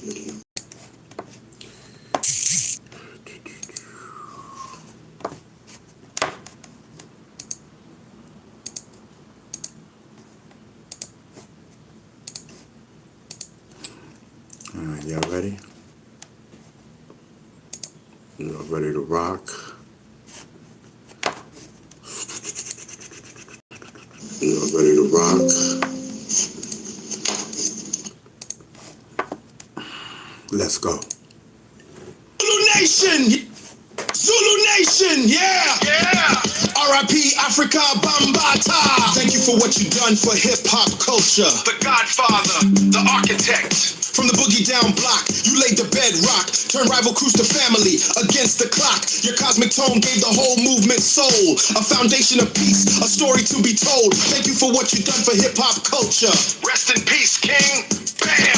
video. Alright, y'all ready? Y'all ready to rock? Y'all ready to rock? Let's go. Zulu Nation! Zulu Nation! Yeah! Yeah! R.I.P. Africa Bambata! Thank you for what you done for hip-hop culture. The Godfather, the architect. From the boogie down block, you laid the bedrock. Turned rival crews to family against the clock. Your cosmic tone gave the whole movement soul. A foundation of peace, a story to be told. Thank you for what you done for hip-hop culture. Rest in peace, King. Bam!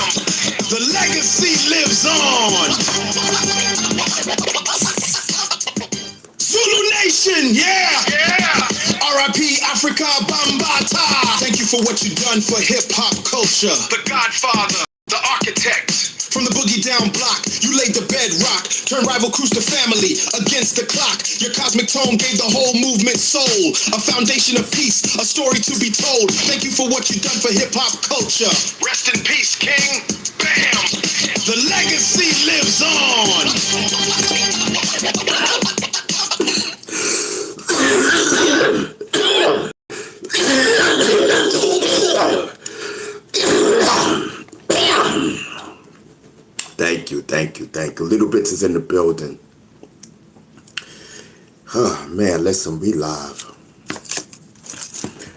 The legacy lives on. Zulu Nation, yeah! Yeah! R.I.P. Africa Bambata! Thank you for what you done for hip-hop culture. The Godfather, the architect. From the boogie down block, you laid the bedrock. Turned rival crews to family against the clock. Your cosmic tone gave the whole movement soul. A foundation of peace, a story to be told. Thank you for what you done for hip-hop culture. Rest in peace, King. Bam! The legacy lives on. Thank you. Little Bits is in the building. Oh, man, listen, we live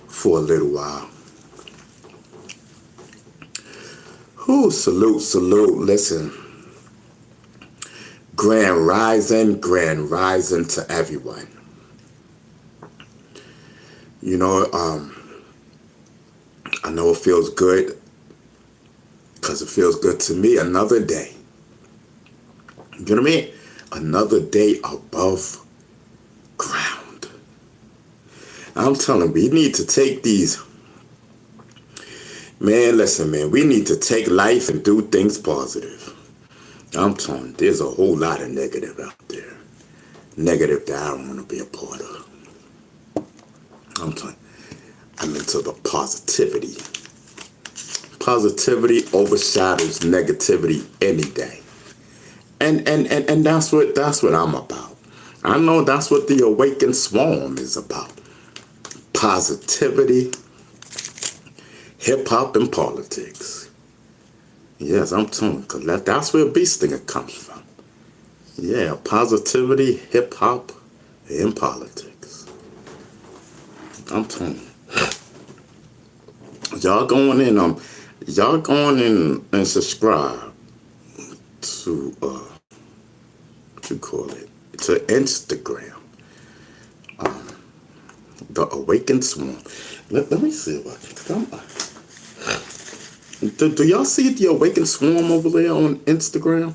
for a little while. Ooh, salute. Listen, grand rising to everyone. You know, I know it feels good because it feels good to me. Another day. You know what I mean? Another day above ground. I'm telling you, we need to take these. Man, listen, man, we need to take life and do things positive. I'm telling you, there's a whole lot of negative out there. Negative that I don't want to be a part of. I'm telling you, I'm into the positivity. Positivity overshadows negativity any day. And that's what I'm about. I know that's what the Awaken Swarm is about. Positivity, hip-hop, and politics. Yes, I'm telling you, because that's where Beast Stinger comes from. Yeah, positivity, hip-hop, and politics. I'm telling you. Y'all going in and subscribe to what you call it, to Instagram, the Awaken Swarm. Let me see if I can. Do y'all see the Awaken Swarm over there on Instagram?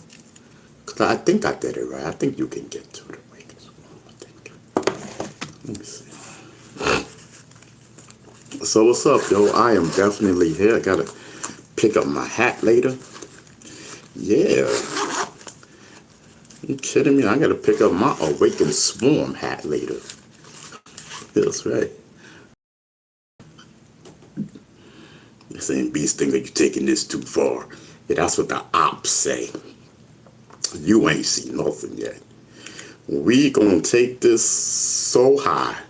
Cause I think I did it right. I think you can get to the Awaken Swarm. I think. Let me see. So what's up, yo? I am definitely here. I gotta pick up my hat later. Yeah. You kidding me? I gotta pick up my Awaken Swarm hat later. That's right. They're saying, Beast Stinger, you taking this too far. Yeah, that's what the ops say. You ain't seen nothing yet. We gonna take this so high.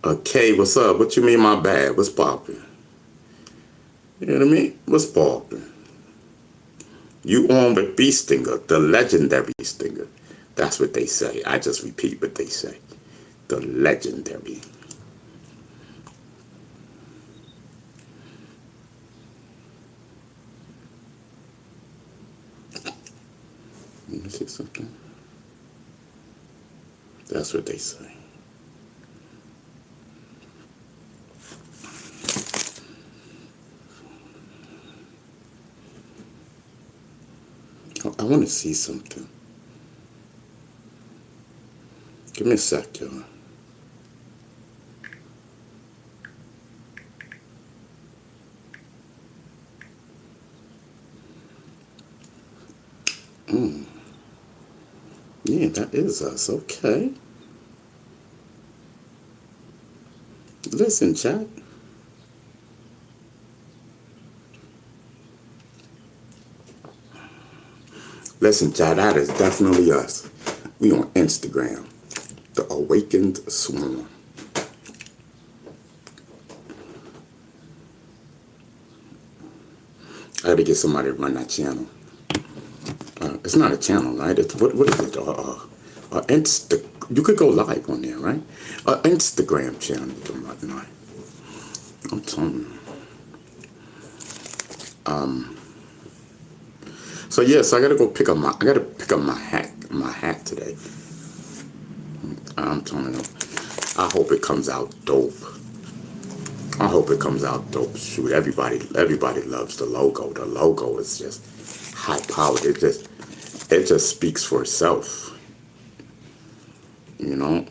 Okay, what's up? What you mean my bad? What's poppin'? You know what I mean? What's poppin'? You on with Beast Stinger, the legendary Stinger. That's what they say. I just repeat what they say. The legendary. Let me see something. That's what they say. I want to see something. Give me a sec, y'all. Yeah, that is us. Okay. Listen, chat. Listen, chat, that is definitely us. We on Instagram. The Awakened Swarm. I had to get somebody to run that channel. It's not a channel, right? It's what is it? You could go live on there, right? Instagram channel. I'm telling you. So yes, I gotta pick up my hat today. I'm telling you. I hope it comes out dope. I hope it comes out dope. Shoot, everybody loves the logo. The logo is just high powered. It just speaks for itself. You know.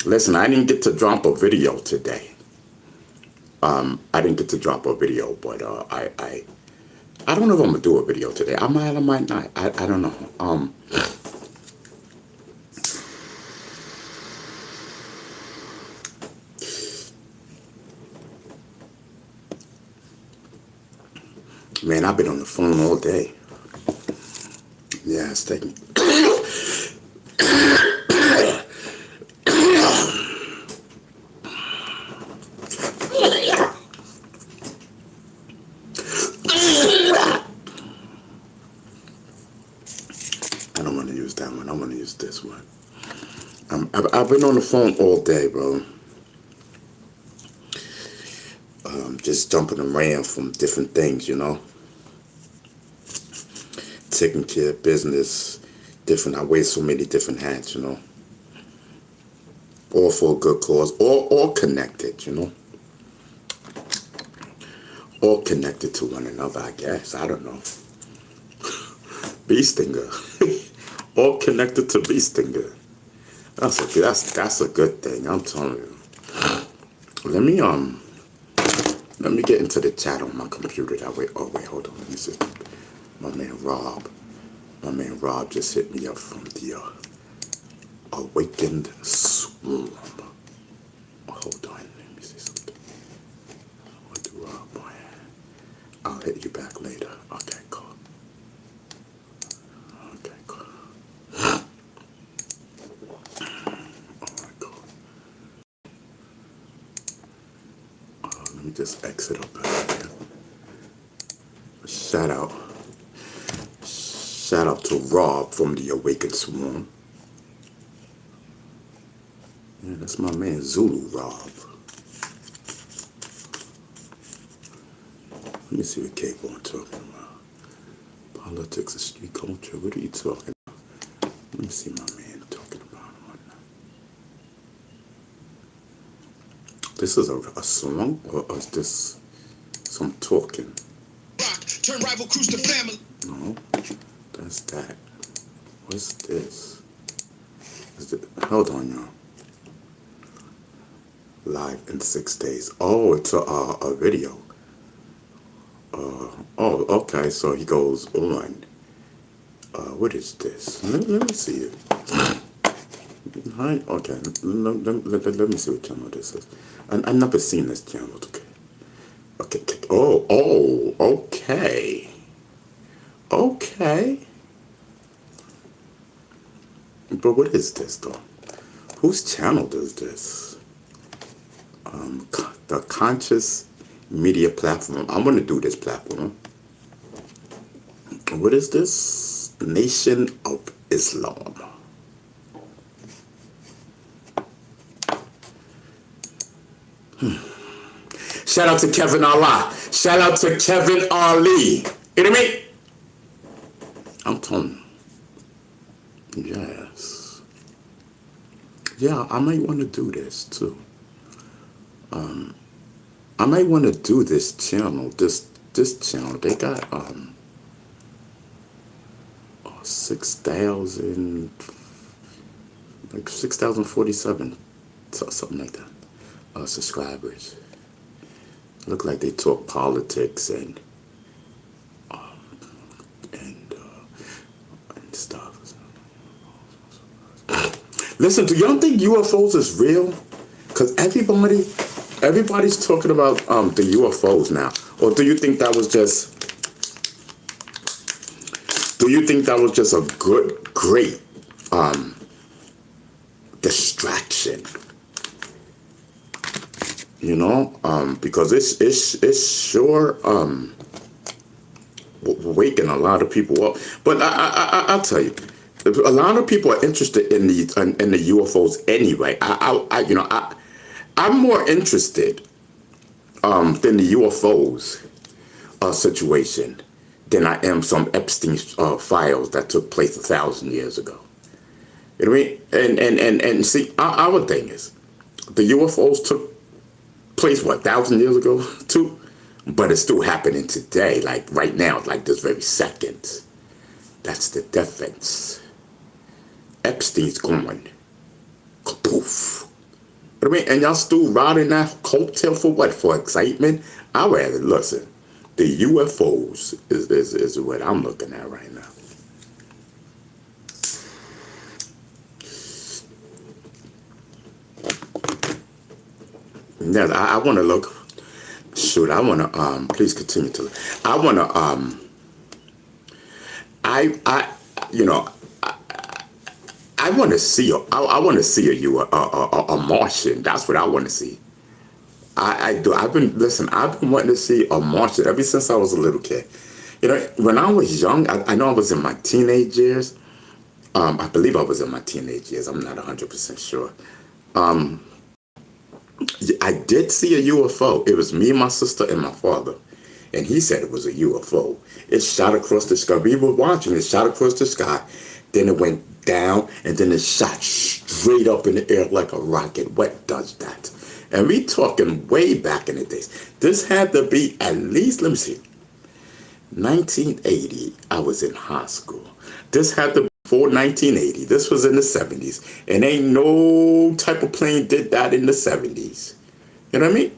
Listen, I didn't get to drop a video today. I didn't get to drop a video, but I don't know if I'm gonna do a video today. I might not. I don't know. Man, I've been on the phone all day. Yeah, it's taking. I don't want to use that one. I want to use this one. I've been on the phone all day, bro. Just jumping around from different things, you know. Taking care of business, different. I wear so many different hats, you know. All for a good cause, all connected, you know. All connected to one another, I guess. I don't know. Bee stinger. All connected to bee stinger. That's a good thing. I'm telling you. Let me get into the chat on my computer that way. Oh wait, hold on. Let me see. My man Rob just hit me up from the Awakened Swarm. Hold on, let me see something. What do Rob? I'll hit you back later. Okay, cool. Okay, cool. Alright, cool. Let me just exit up out of here. Shout out to Rob from the Awakened Swarm. Yeah, that's my man Zulu Rob. Let me see what K-Born talking about. Politics and street culture. What are you talking about? Let me see my man talking about. This is a song, or is this some talking? Rock, turn rival crews to family. No, that's that. What's this? Hold on, y'all. Live in 6 days. Oh, it's a video. Oh, okay. So he goes on. What is this? Let me see it. Hi. Okay. Let me see what channel this is. I never seen this channel. Okay. Okay. Oh. Okay. Okay. But what is this though? Whose channel does this? The Conscious Media Platform. I'm gonna do this platform. What is this? Nation of Islam. Shout out to Kevin Allah. Shout out to Kevin Ali. You know me? I'm telling you. Yes. Yeah, I might want to do this too. I might want to do this channel. This channel. They got 6,000, like 6,047, something like that. Subscribers. Look like they talk politics and Listen, do y'all think UFOs is real? Because everybody's talking about the UFOs now. Or do you think that was just a great distraction? You know, because it's sure waking a lot of people up. But I'll tell you, a lot of people are interested in the UFOs anyway. I'm more interested than the UFOs situation than I am some Epstein files that took place 1,000 years ago. You know what I mean? And see, our thing is, the UFOs took place, what, 1,000 years ago, too? But it's still happening today, like right now, like this very second. That's the difference. Epstein's gone. Kapoof. You know what I mean? And y'all still riding that coattail for what? For excitement? I'd rather, listen, the UFOs is what I'm looking at right now. Yeah, I want to look. Shoot, I want to please continue to look. I want to you know, I want to see I want to see a Martian. That's what I want to see. I do. I've been wanting to see a Martian ever since I was a little kid. You know, when I was young, I know I was in my teenage years. I believe I was in my teenage years. I'm not 100% sure. I did see a UFO. It was me, my sister, and my father. And he said it was a UFO. It shot across the sky. We were watching it shot across the sky. Then it went down, and then it shot straight up in the air like a rocket. What does that? And we talking way back in the days. This had to be at least, let me see, 1980. I was in high school. This had to be before 1980. This was in the 70s. And ain't no type of plane did that in the 70s. You know what I mean?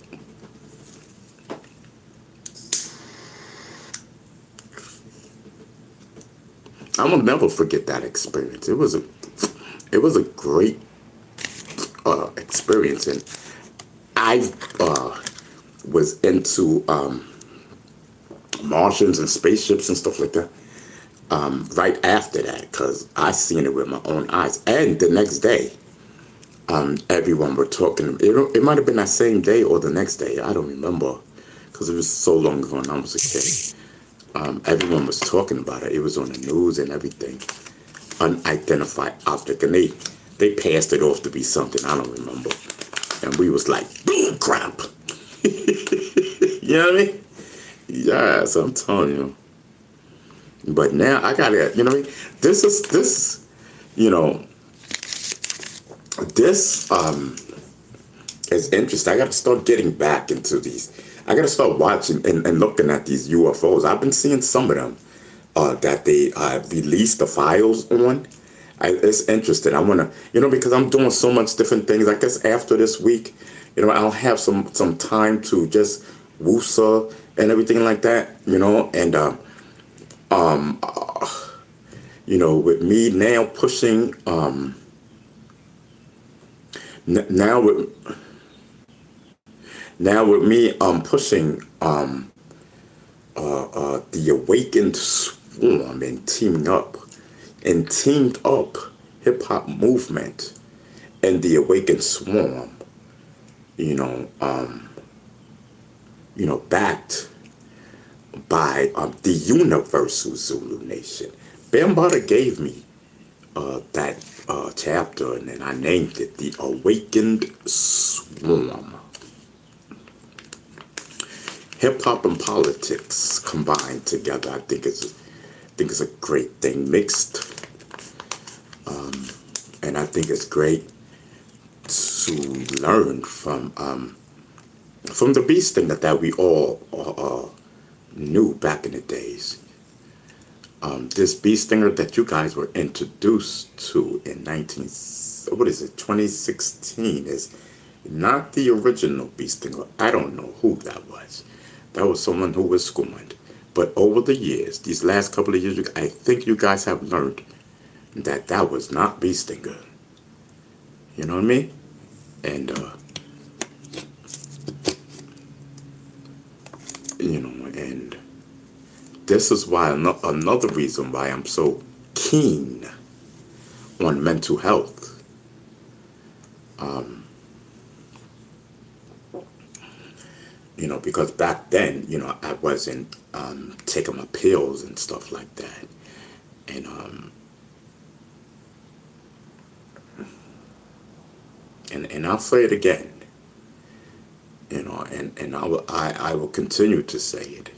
I will never forget that experience. It was a great experience, and I was into Martians and spaceships and stuff like that. Right after that, because I seen it with my own eyes, and the next day, everyone were talking. It might have been that same day or the next day. I don't remember, because it was so long ago when I was a kid. Everyone was talking about it. It was on the news and everything. Unidentified object, and they passed it off to be something I don't remember. And we was like, boom, crap. You know what I mean? Yes, I'm telling you. But now I gotta, you know what I mean? This is interesting. I gotta start getting back into these. I gotta start watching and looking at these UFOs. I've been seeing some of them that they released the files on. It's interesting. I wanna, because I'm doing so much different things. I guess after this week, I'll have some time to just woosa and everything like that, and with me now pushing now with me pushing the Awakened Swarm and teamed up hip hop movement and the Awakened Swarm, backed by the Universal Zulu Nation. Bambaataa gave me that chapter, and then I named it the Awakened Swarm. Hip hop and politics combined together. I think it's a great thing mixed, and I think it's great to learn from the beast thing that we all knew back in the days. This bee stinger that you guys were introduced to in 2016 is not the original bee stinger. I don't know who that was. That was someone who was scorned. But over the years, these last couple of years, I think you guys have learned that was not bee stinger. You know what I mean? And and this is why another reason why I'm so keen on mental health. Because back then, I wasn't taking my pills and stuff like that. And and I'll say it again, and I will continue to say it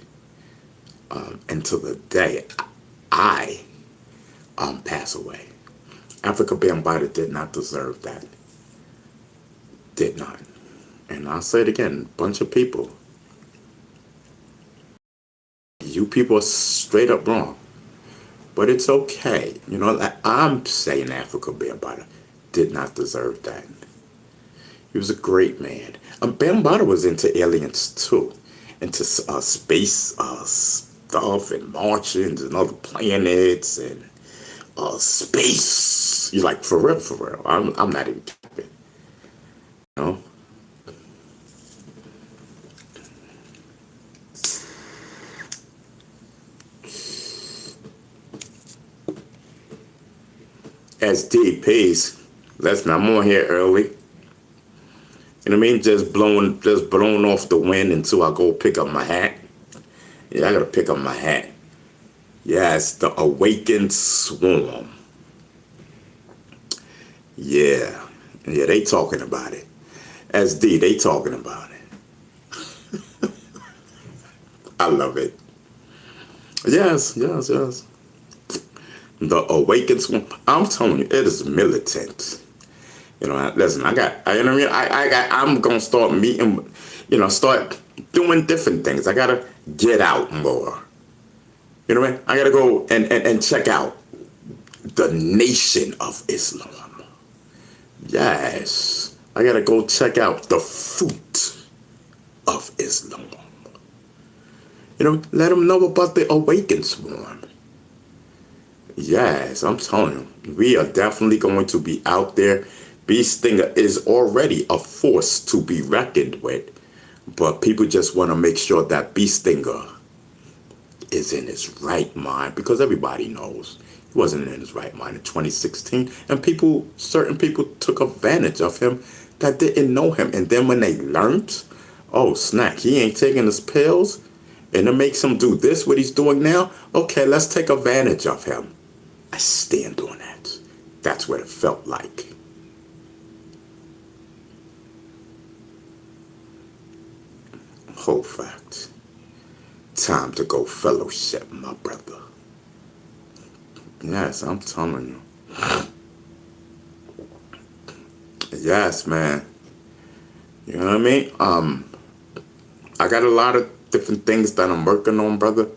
until the day I pass away. Africa Bambaataa did not deserve that. Did not. And I'll say it again, bunch of people. You people are straight up wrong. But it's okay. Like I'm saying Africa Bambaataa did not deserve that. He was a great man. Bambaataa was into aliens too. Into space stuff and Martians and other planets and space. You're like, for real, for real. I'm not even kidding. You know? SDPs. Listen, I'm on here early. You know what I mean? Just blowing off the wind until I go pick up my hat. Yeah, I gotta pick up my hat. Yes, the Awaken Swarm. Yeah, they talking about it. SD, they talking about it. I love it. Yes. The Awaken Swarm. I'm telling you, it is militant. Listen, you know what I mean? I'm gonna start meeting, start doing different things. I gotta get out more. You know what I mean? I gotta go and check out the Nation of Islam. Yes. I gotta go check out the fruit of Islam. Let them know about the Awaken Swarm. Yes, I'm telling you, we are definitely going to be out there. Bee Stinger is already a force to be reckoned with, but people just want to make sure that Bee Stinger is in his right mind, because everybody knows he wasn't in his right mind in 2016, and certain people took advantage of him that didn't know him, and then when they learned, oh snap, he ain't taking his pills, and it makes him do this, what he's doing now, okay, let's take advantage of him. I stand on that. That's what it felt like. Whole fact. Time to go fellowship, my brother. Yes, I'm telling you. Yes, man. You know what I mean? I got a lot of different things that I'm working on, brother,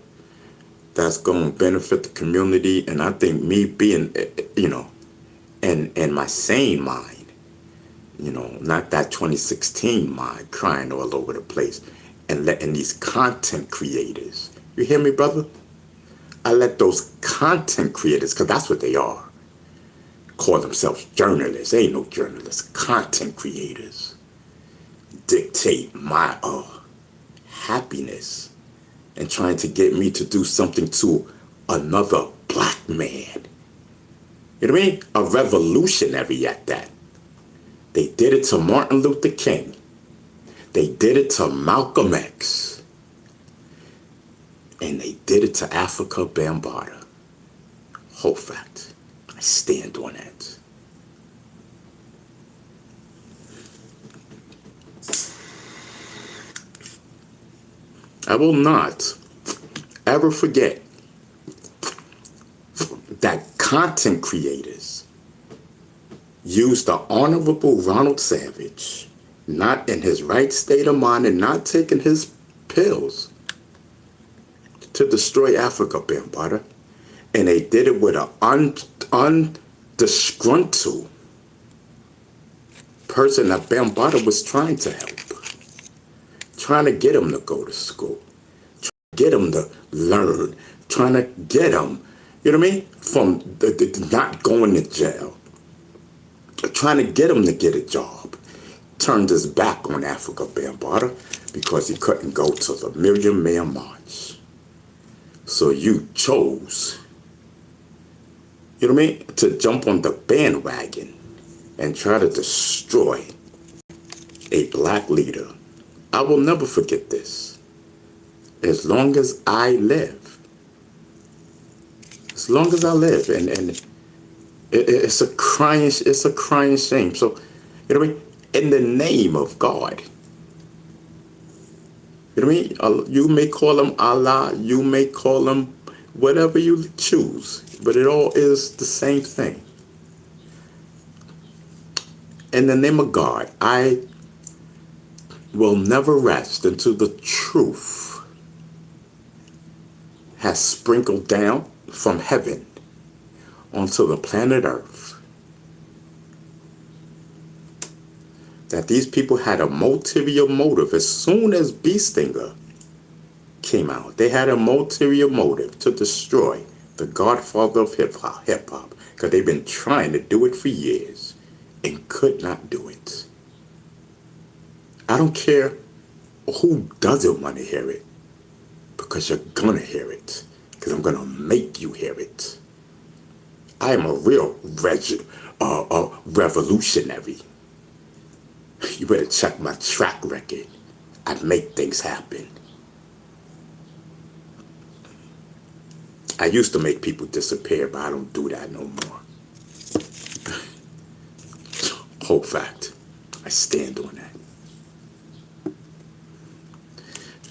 that's going to benefit the community. And I think me being, in my sane mind, not that 2016 mind crying all over the place, and letting these content creators, you hear me, brother? I let those content creators, because that's what they are, call themselves journalists. They ain't no journalists, content creators, dictate my happiness and trying to get me to do something to another black man. You know what I mean? A revolutionary at that. They did it to Martin Luther King. They did it to Malcolm X. And they did it to Africa Bambaataa. Whole fact. I stand on that. I will not ever forget that content creators used the Honorable Ronald Savage, not in his right state of mind and not taking his pills, to destroy Africa Bambaataa. And they did it with an undisgruntled person that Bambaataa was trying to help. Trying to get him to go to school. Trying to get him to learn. Trying to get him, you know what I mean? From not going to jail. trying to get him to get a job. Turned his back on Africa Bambaataa because he couldn't go to the Million Man March. So you chose, you know what I mean, to jump on the bandwagon and try to destroy a black leader. I will never forget this. As long as I live. As long as I live. And it's a crying shame. So, you know what I mean? In the name of God. You know what I mean? You may call him Allah, you may call him whatever you choose, but it all is the same thing. In the name of God, I will never rest until the truth has sprinkled down from heaven onto the planet Earth. That these people had a ulterior motive. As soon as Stinger came out, they had a ulterior motive to destroy the godfather of hip hop, because they've been trying to do it for years and could not do it. I don't care who doesn't want to hear it, because you're gonna hear it, because I'm gonna make you hear it. I am a real revolutionary. You better check my track record. I make things happen. I used to make people disappear, but I don't do that no more. Whole fact. I stand on that.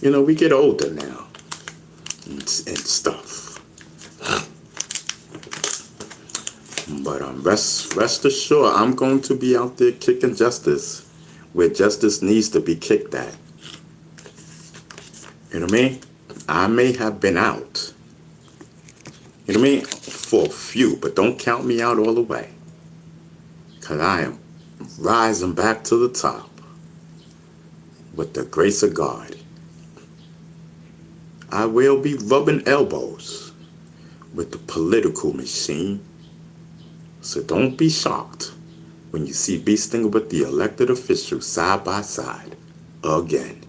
You know, we get older now and stuff. But rest assured, I'm going to be out there kicking justice where justice needs to be kicked at. You know what I mean? I may have been out, you know what I mean, for a few, but don't count me out all the way. Because I am rising back to the top with the grace of God. I will be rubbing elbows with the political machine. So don't be shocked when you see Stinger with the elected officials side by side again.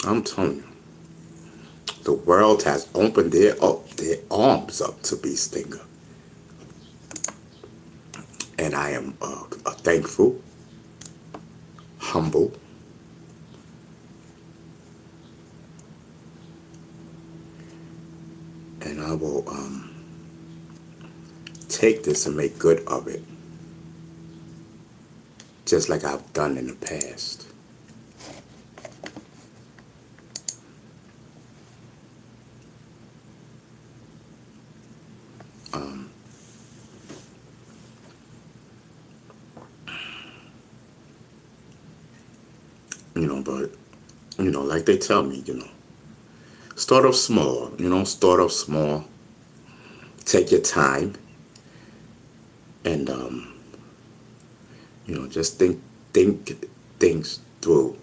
I'm telling you, the world has opened their arms up to Stinger. And I am thankful, humble, and I will take this and make good of it, just like I've done in the past. You know, but, you know, like they tell me, you know, start off small, take your time, and, you know, just think things through.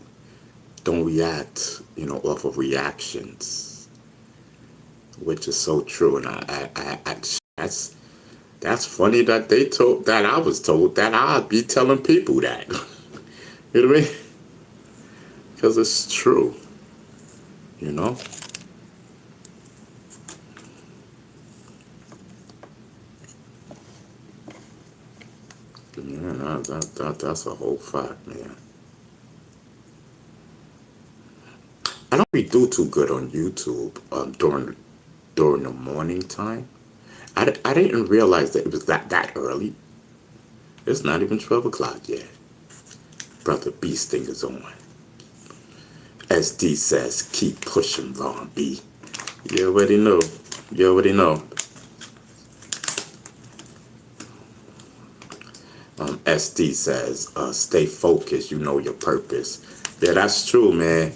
Don't react, you know, off of reactions, which is so true. And that's funny that I was told that I'd be telling people that. You know what I mean? Because it's true, you know? Yeah, that's a whole fact, man. I don't really do too good on YouTube during the morning time. I didn't realize that it was that early. It's not even 12 o'clock yet. Brother Stinger's on. SD says, keep pushing, Ron B. You already know. SD says, stay focused, you know your purpose. Yeah, that's true, man.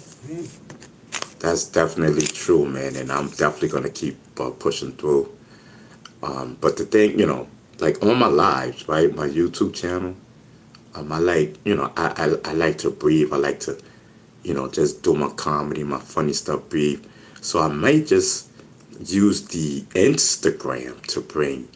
That's definitely true, man. And I'm definitely going to keep pushing through. But the thing, you know, like on my lives, right, my YouTube channel, I like, you know, I like to breathe. I like to just do my comedy, my funny stuff, brief. So I may just use the Instagram to bring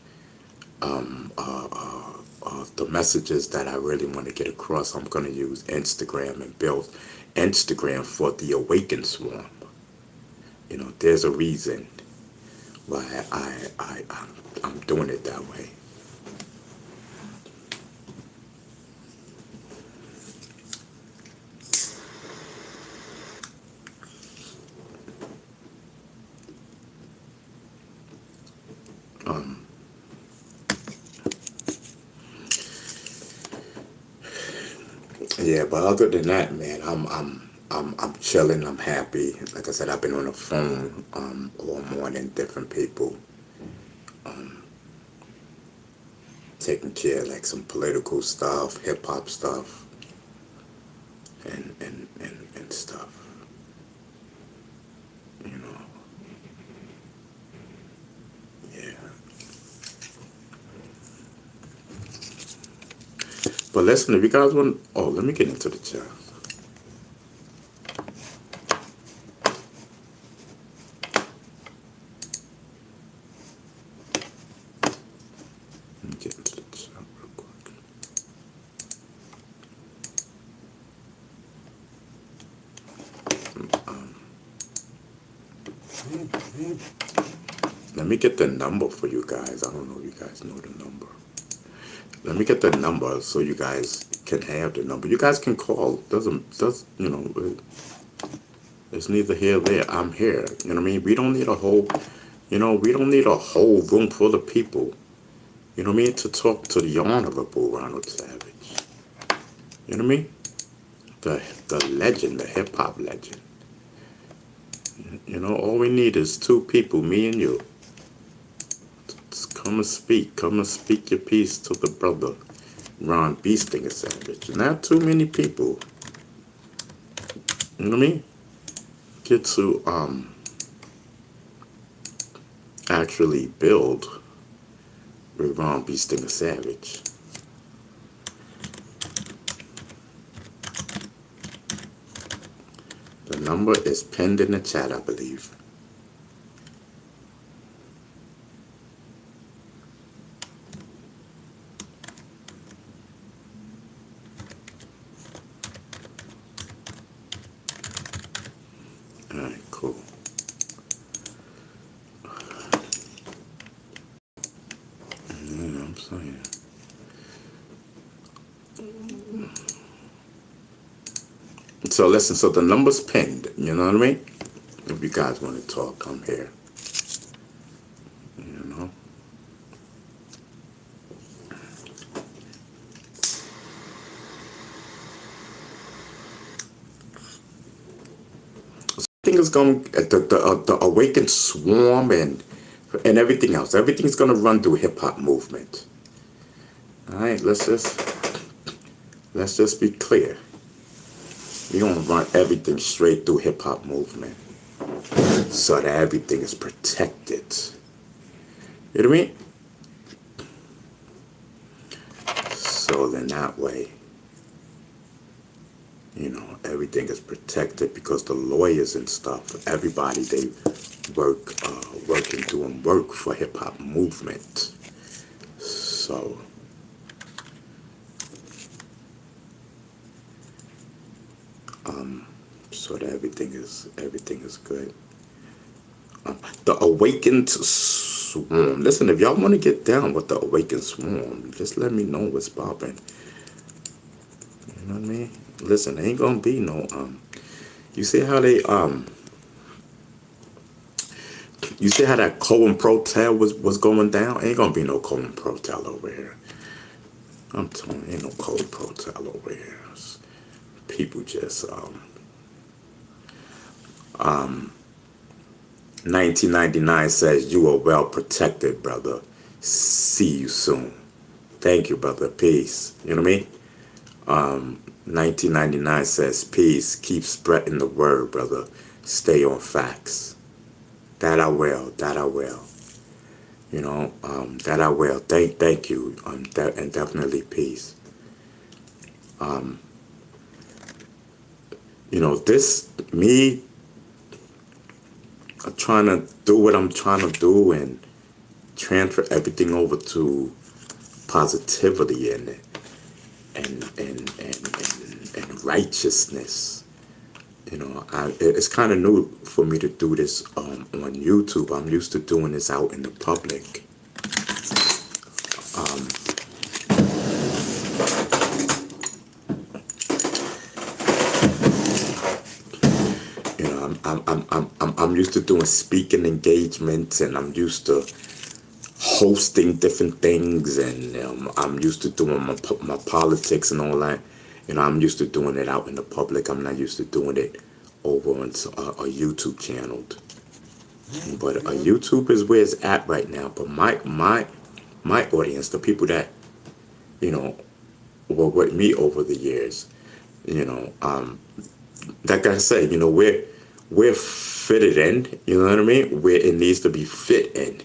the messages that I really want to get across. I'm going to use Instagram and build Instagram for the Awaken Swarm. There's a reason why I'm doing it that way. Yeah, but other than that, man, I'm chilling. I'm happy. Like I said, I've been on the phone all morning, different people, taking care of like some political stuff, hip hop stuff, and stuff. You know, yeah. But listen, if you guys want, let me get into the chat. Let me get into the chat real quick. Let me get the number for you guys. I don't know if you guys know the number. Let me get the number so you guys can have the number. You guys can call. It's neither here nor there. I'm here. You know what I mean? We don't need a whole, we don't need a whole room full of people. You know what I mean? To talk to the Honorable Ronald Savage. You know what I mean? The legend, the hip hop legend. All we need is two people, me and you. Just come and speak your piece to the brother, Ron Beestinger Savage. Not too many people. You know what I mean? Get to actually build with Ron Beestinger Savage. The number is pinned in the chat, I believe. Alright, cool. Yeah, I'm saying. So listen, so the number's pinned, you know what I mean? If you guys want to talk, I'm here. You know? I think it's going the Awaken Swarm and everything else. Everything's gonna run through hip hop movement. Alright, let's just be clear. We're gonna run everything straight through hip hop movement. So that everything is protected. You know what I mean? So then that way, everything is protected because the lawyers and stuff, everybody, they working doing work for hip hop movement. So so that everything is good. The Awakened Swarm. Listen, if y'all want to get down with the Awakened Swarm, just let me know what's popping. You know what I mean? Listen, ain't gonna be no you see how they you see how that Cohen Protel was going down? Ain't gonna be no Cohen Protel over here. I'm telling you, ain't no Cohen Protel over here. People just 1999 says you are well protected, brother. See you soon. Thank you, brother. Peace. You know what I mean? 1999 says peace. Keep spreading the word, brother. Stay on facts. That I will. That I will. That I will. Thank you. And definitely peace. This me trying to do what I'm trying to do and transfer everything over to positivity and righteousness. It's kind of new for me to do this on YouTube. I'm used to doing this out in the public. I'm used to doing speaking engagements, and I'm used to hosting different things, and I'm used to doing my politics and all that. I'm used to doing it out in the public. I'm not used to doing it over on a YouTube channel. But YouTube is where it's at right now. But my audience, the people that you know were with me over the years, you know, um, like I said, we're fitted in. You know what I mean? Where it needs to be fit in.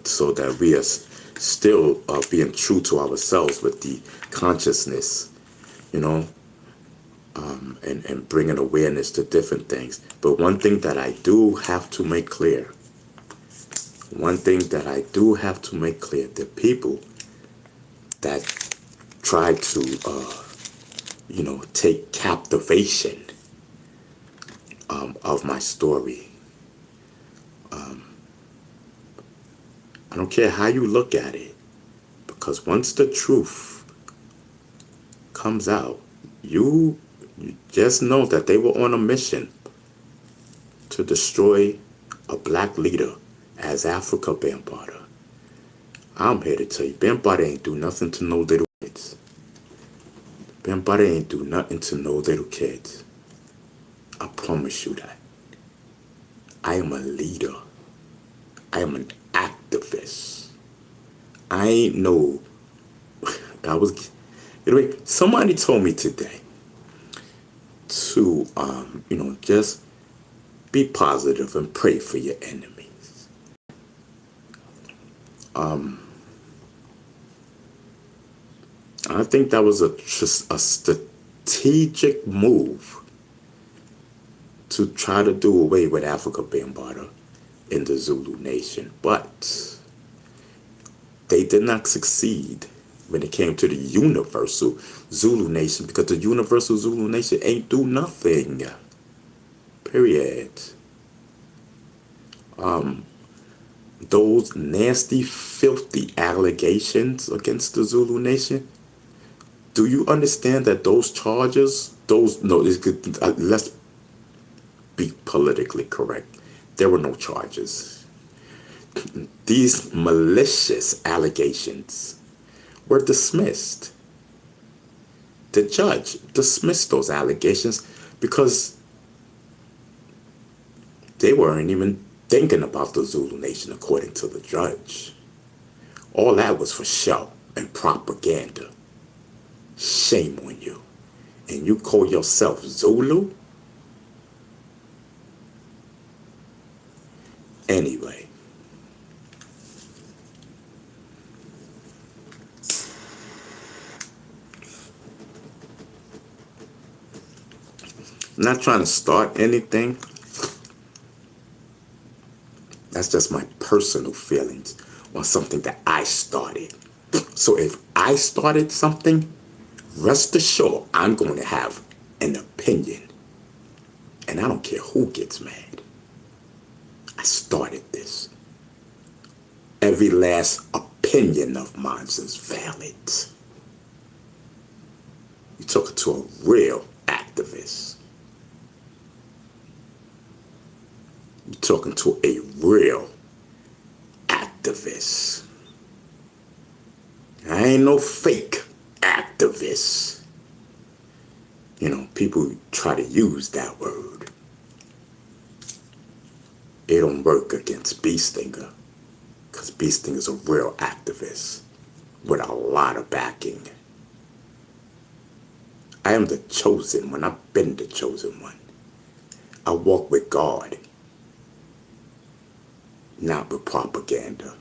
So that we are still being true to ourselves with the consciousness, you know, and bringing awareness to different things. But one thing that I do have to make clear, the people that try to, take captivation of my story. I don't care how you look at it, because once the truth comes out, you just know that they were on a mission to destroy a black leader as Africa Bambaataa. I'm here to tell you, Bambaataa ain't do nothing to no little kids. Bambaataa ain't do nothing to no little kids. I promise you that. I am a leader. I am an activist. I ain't no. I was. Somebody told me today to, just be positive and pray for your enemies. I think that was a strategic move to try to do away with Africa Bambaataa in the Zulu Nation. But they did not succeed when it came to the universal Zulu Nation, because the universal Zulu Nation ain't do nothing. Period. Those nasty, filthy allegations against the Zulu Nation, do you understand that those charges, let's be politically correct. There were no charges. These malicious allegations were dismissed. The judge dismissed those allegations because they weren't even thinking about the Zulu Nation, according to the judge. All that was for show and propaganda. Shame on you. And you call yourself Zulu? Anyway. I'm not trying to start anything. That's just my personal feelings on something that I started. So if I started something, rest assured I'm going to have an opinion. And I don't care who gets mad. I started this. Every last opinion of mine is valid. You're talking to a real activist. You're talking to a real activist. I ain't no fake activist. People try to use that word. It don't work against Beestinger, because Beestinger's a real activist with a lot of backing. I am the chosen one. I've been the chosen one. I walk with God, not with propaganda.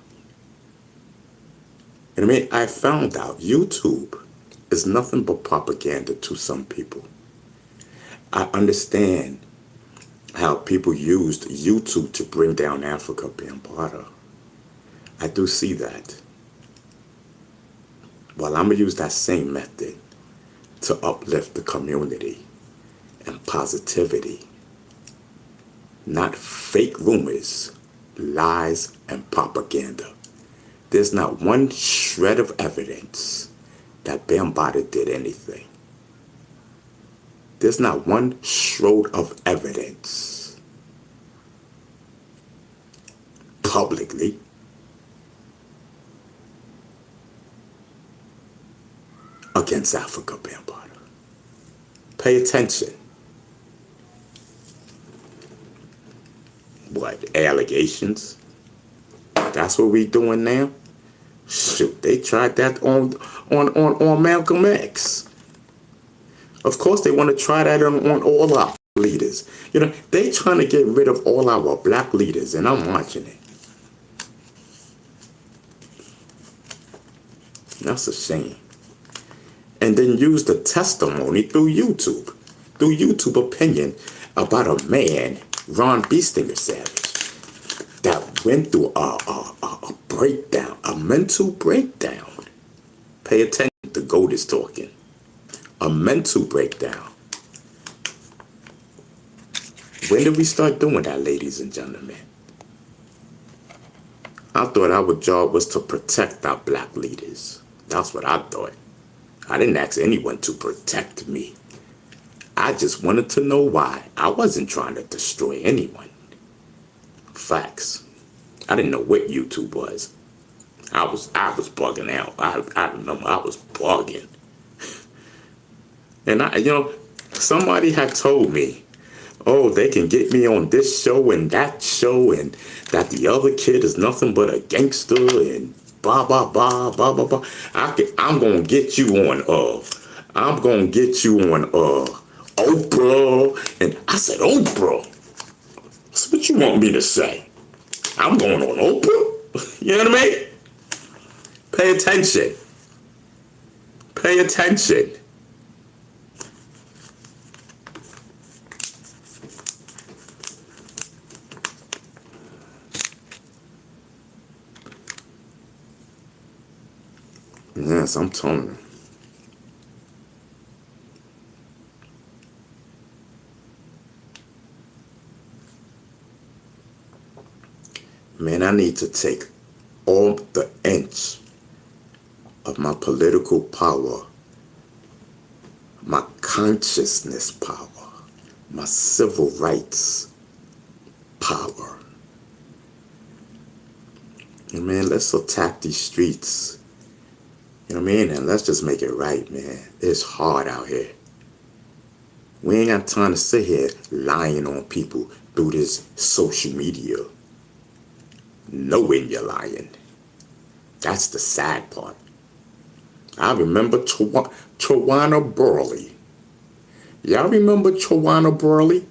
I found out YouTube is nothing but propaganda to some people. I understand how people used YouTube to bring down Africa Bambaataa. I do see that. Well, I'm going to use that same method to uplift the community and positivity. Not fake rumors, lies, and propaganda. There's not one shred of evidence that Bambaataa did anything. There's not one shred of evidence publicly against Africa Bambaataa. Pay attention. What, allegations? That's what we doing now? Shoot, they tried that on Malcolm X. Of course they want to try that on all our leaders. You know, they trying to get rid of all our black leaders, and I'm watching it. That's a shame. And then use the testimony through YouTube opinion about a man, Ron Beestinger Savage, that went through a breakdown, a mental breakdown. Pay attention, the GOAT is talking. A mental breakdown. When did we start doing that, ladies and gentlemen? I thought our job was to protect our black leaders. That's what I thought. I didn't ask anyone to protect me. I just wanted to know why. I wasn't trying to destroy anyone. Facts. I didn't know what YouTube was. I was bugging out. I remember I was bugging. And somebody had told me, oh, they can get me on this show and that show, and that the other kid is nothing but a gangster, and blah, blah, blah, blah, blah, blah. I'm going to get you on, Oprah. And I said, Oprah? That's what you want me to say. I'm going on Oprah? You know what I mean? Pay attention. Pay attention. Yes, I'm telling you. Man, I need to take all the inch of my political power, my consciousness power, my civil rights power. And man, let's attack these streets. You know what I mean? And let's just make it right, man. It's hard out here. We ain't got time to sit here lying on people through this social media. Knowing you're lying. That's the sad part. I remember Tawana Burley. Y'all remember Tawana Burley?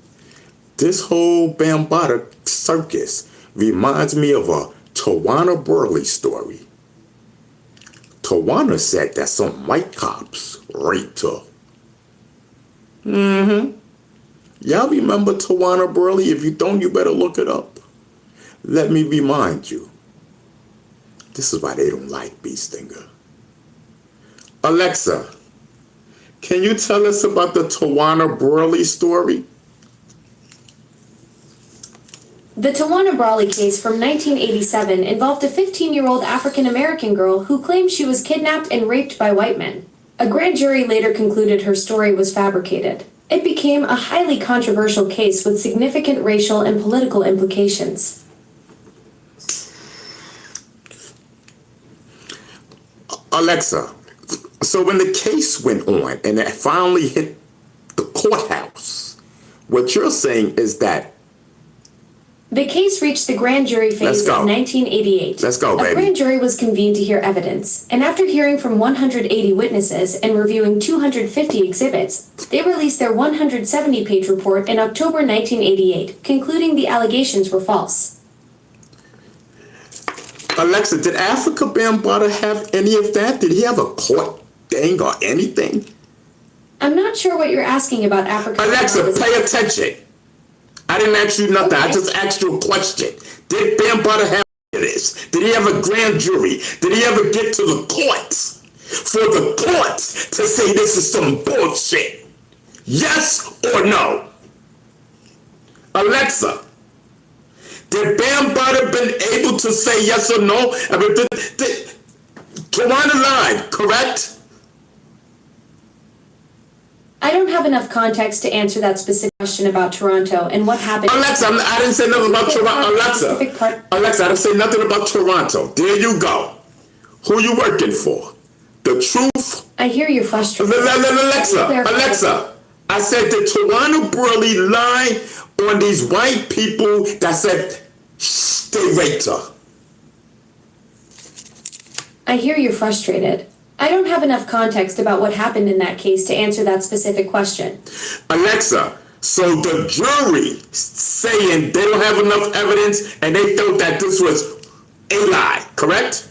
This whole Bambaataa circus reminds me of a Tawana Burley story. Tawana said that some white cops raped her. Y'all remember Tawana Burley? If you don't, you better look it up. Let me remind you. This is why they don't like Beestinger. Alexa, can you tell us about the Tawana Burley story? The Tawana Brawley case from 1987 involved a 15-year-old African-American girl who claimed she was kidnapped and raped by white men. A grand jury later concluded her story was fabricated. It became a highly controversial case with significant racial and political implications. Alexa, so when the case went on and it finally hit the courthouse, what you're saying is that the case reached the grand jury phase in 1988. Let's go, baby. A grand jury was convened to hear evidence, and after hearing from 180 witnesses and reviewing 250 exhibits, they released their 170-page report in October 1988, concluding the allegations were false. Alexa, did Africa Bambaataa have any of that? Did he have a court thing or anything? I'm not sure what you're asking about Africa. Alexa, pay attention. I didn't ask you nothing. Okay. I just asked you a question. Did Bambaataa have this? Did he have a grand jury? Did he ever get to the courts for the courts to say this is some bullshit? Yes or no? Alexa, did Bambaataa been able to say yes or no? I mean, Tawana lied, correct? I don't have enough context to answer that specific question about Toronto and what happened. Alexa, I didn't say nothing about Toronto. Alexa, I didn't say nothing about Toronto. There you go. Who you working for? The truth? I hear you're frustrated. Alexa, I said that Tawana Burley lied on these white people that said they raped her. I hear you're frustrated. I don't have enough context about what happened in that case to answer that specific question. Alexa, so the jury saying they don't have enough evidence and they felt that this was a lie, correct?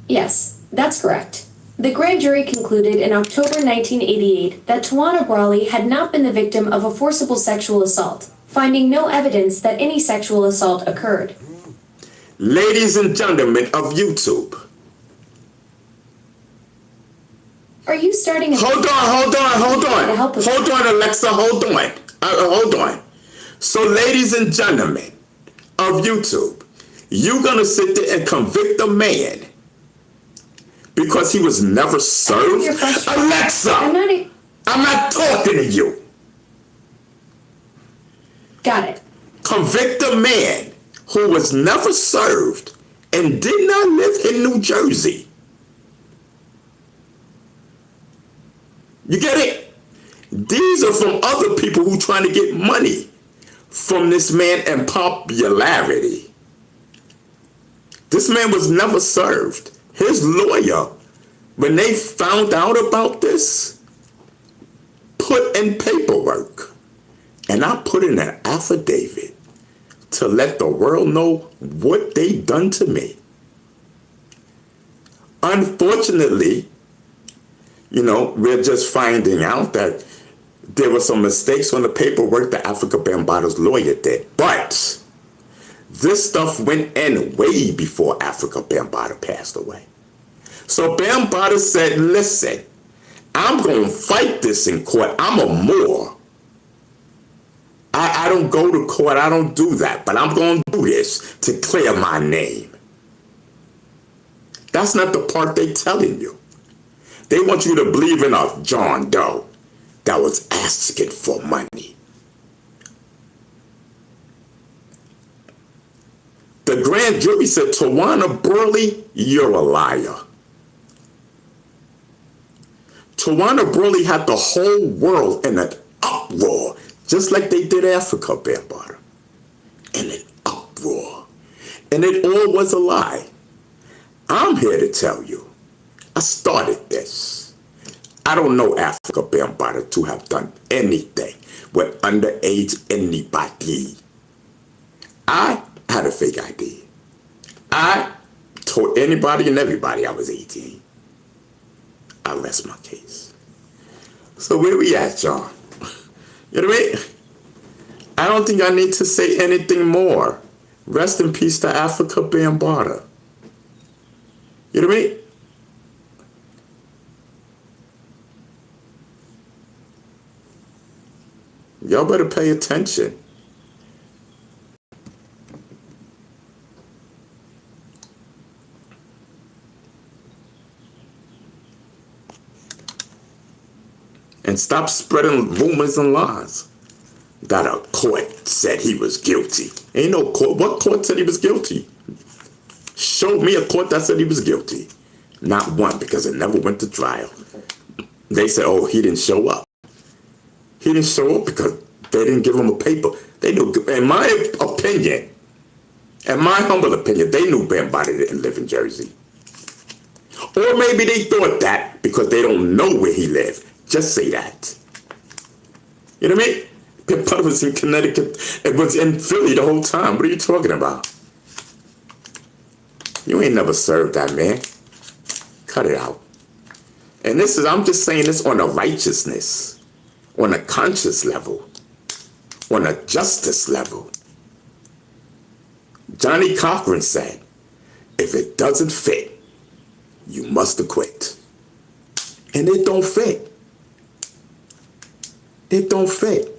Yes, that's correct. The grand jury concluded in October 1988 that Tawana Brawley had not been the victim of a forcible sexual assault, finding no evidence that any sexual assault occurred. Ladies and gentlemen of YouTube. Are you starting a... Hold on, Alexa, hold on. So ladies and gentlemen of YouTube, you're gonna sit there and convict a man because he was never served? Alexa, I'm not talking to you. Got it. Convict a man who was never served and did not live in New Jersey. You get it? These are from other people who trying to get money from this man and popularity. This man was never served. His lawyer, when they found out about this, put in paperwork. And I put in an affidavit to let the world know what they done to me. Unfortunately, we're just finding out that there were some mistakes on the paperwork that Africa Bambaataa's lawyer did. But this stuff went in way before Africa Bambaataa passed away. So Bambaataa said, listen, I'm going to fight this in court. I'm a Moor. I don't go to court. I don't do that. But I'm going to do this to clear my name. That's not the part they're telling you. They want you to believe in a John Doe that was asking for money. The grand jury said, Tawana Burley, you're a liar. Tawana Burley had the whole world in an uproar, just like they did Africa Bambaataa. In an uproar. And it all was a lie. I'm here to tell you, I started this. I don't know Africa Bambaataa to have done anything with underage anybody. I had a fake ID. I told anybody and everybody I was 18. I rest my case. So where we at, y'all? You know what I mean? I don't think I need to say anything more. Rest in peace to Africa Bambaataa. You know what I mean? Y'all better pay attention. And stop spreading rumors and lies. That a court said he was guilty. Ain't no court. What court said he was guilty? Show me a court that said he was guilty. Not one, because it never went to trial. They said, oh, he didn't show up. He didn't show up because they didn't give him a paper. They knew, in my opinion, in my humble opinion, they knew Bambaataa didn't live in Jersey. Or maybe they thought that because they don't know where he lived. Just say that. You know what I mean? Bambaataa was in Connecticut. It was in Philly the whole time. What are you talking about? You ain't never served that man. cut it out. And this is, I'm just saying this on a righteousness, on a conscious level, on a justice level. Johnny Cochran said, if it doesn't fit, you must acquit. And it don't fit. It don't fit.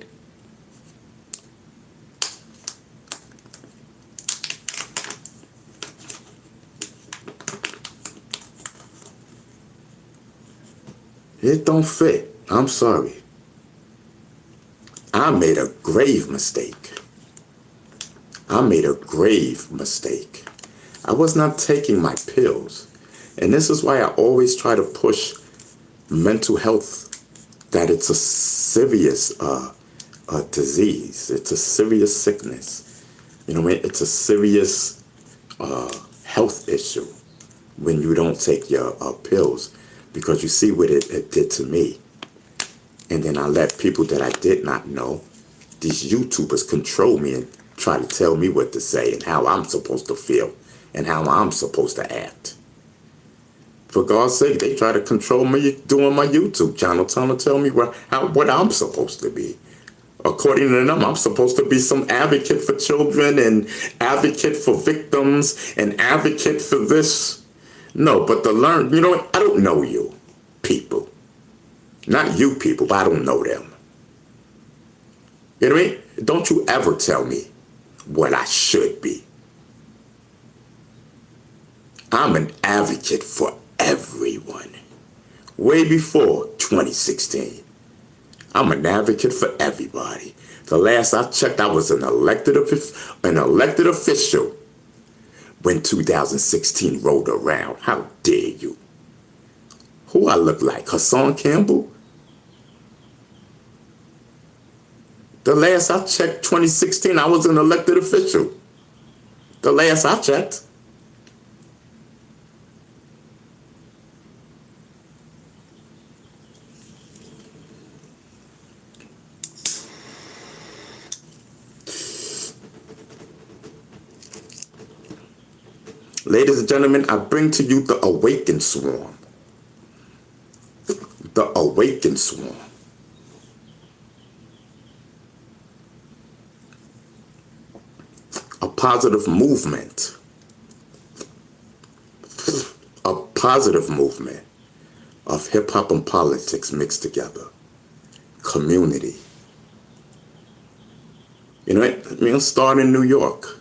It don't fit. I'm sorry. I made a grave mistake. I made a grave mistake. I was not taking my pills. And this is why I always try to push mental health, that it's a serious disease. It's a serious sickness. You know what I mean? It's a serious health issue when you don't take your pills, because you see what it did to me. And then I let people that I did not know, these YouTubers, control me and try to tell me what to say and how I'm supposed to feel and how I'm supposed to act. For God's sake, they try to control me doing my YouTube channel, trying to tell me what I'm supposed to be. According to them, I'm supposed to be some advocate for children and advocate for victims and advocate for this. No, but to learn, you know what? I don't know you people. Not you people, but I don't know them. You know what I mean? Don't you ever tell me what I should be. I'm an advocate for everyone. Way before 2016. I'm an advocate for everybody. The last I checked, I was an elected official when 2016 rolled around. How dare you? Who I look like? Hassan Campbell? The last I checked, 2016, I was an elected official. The last I checked. Ladies and gentlemen, I bring to you the Awaken Swarm. The Awaken Swarm. A positive movement. A positive movement of hip-hop and politics mixed together. Community. You know what? I mean, I'm starting in New York.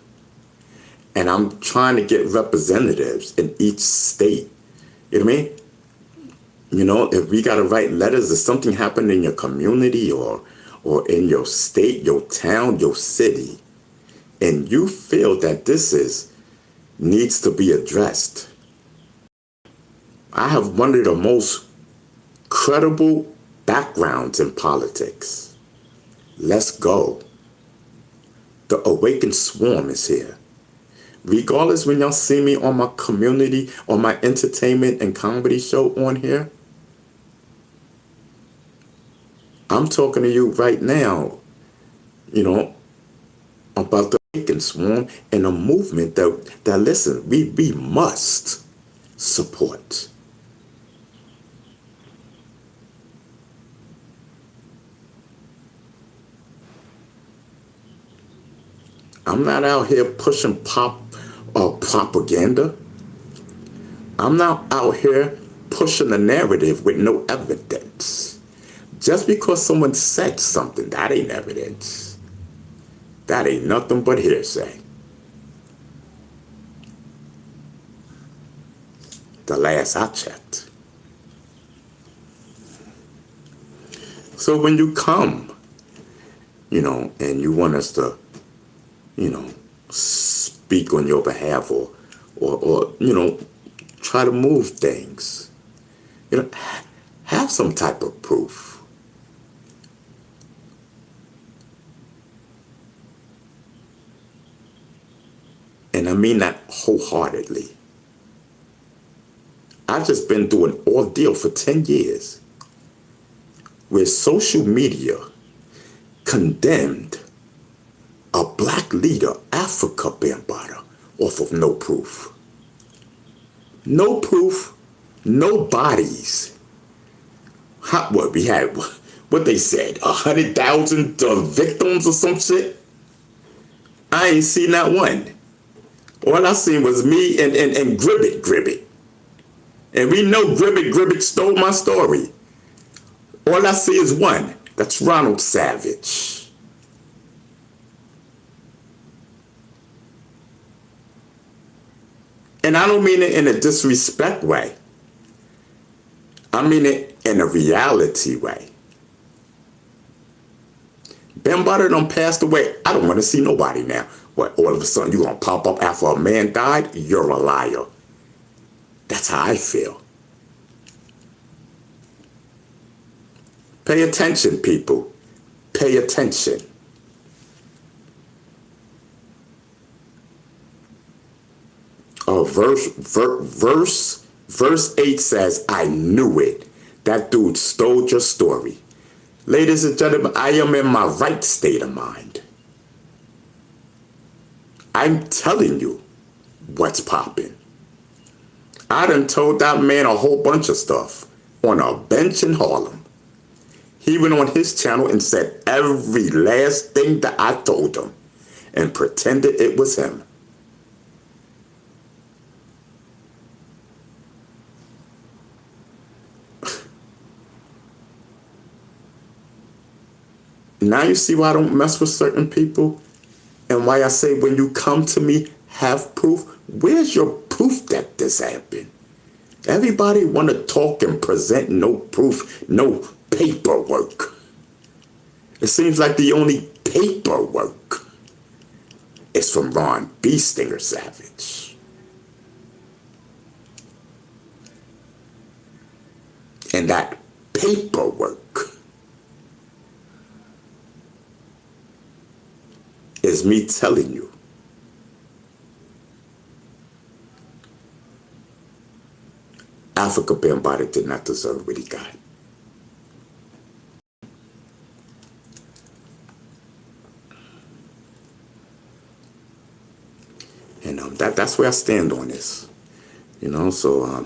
And I'm trying to get representatives in each state. You know what I mean? You know, if we got to write letters, if something happened in your community or in your state, your town, your city, and you feel that this needs to be addressed. I have one of the most credible backgrounds in politics. Let's go. The Awakened Swarm is here. Regardless, when y'all see me on my community, on my entertainment and comedy show on here, I'm talking to you right now, you know, about the Awakened Swarm and a movement that listen, we must support. I'm not out here pushing propaganda. I'm not out here pushing a narrative with no evidence. Just because someone said something, that ain't evidence. That ain't nothing but hearsay. The last I checked. So when you come, you know, and you want us to, you know, speak on your behalf or you know, try to move things, you know, have some type of proof. And I mean that wholeheartedly. I've just been through an ordeal for 10 years where social media condemned a black leader, Africa Bambaataa, off of no proof. No proof, No bodies. What we had? What they said? 100,000 victims or some shit. I ain't seen that one. All I seen was me and Gribbit. And we know Gribbit stole my story. All I see is one. That's Ronald Savage. And I don't mean it in a disrespect way. I mean it in a reality way. Ben Butter done passed away. I don't want to see nobody now. What, all of a sudden you gonna pop up after a man died? You're a liar. That's how I feel. Pay attention, people. Pay attention. Verse 8 says, I knew it. That dude stole your story. Ladies and gentlemen, I am in my right state of mind. I'm telling you what's popping. I done told that man a whole bunch of stuff on a bench in Harlem. He went on his channel and said every last thing that I told him and pretended it was him. Now you see why I don't mess with certain people and why I say when you come to me, have proof. Where's your proof that this happened? Everybody want to talk and present no proof, no paperwork. It seems like the only paperwork is from Ron B. Stinger Savage. And that paperwork is me telling you Africa Bambaataa did not deserve what he got. And that's where I stand on this. You know, so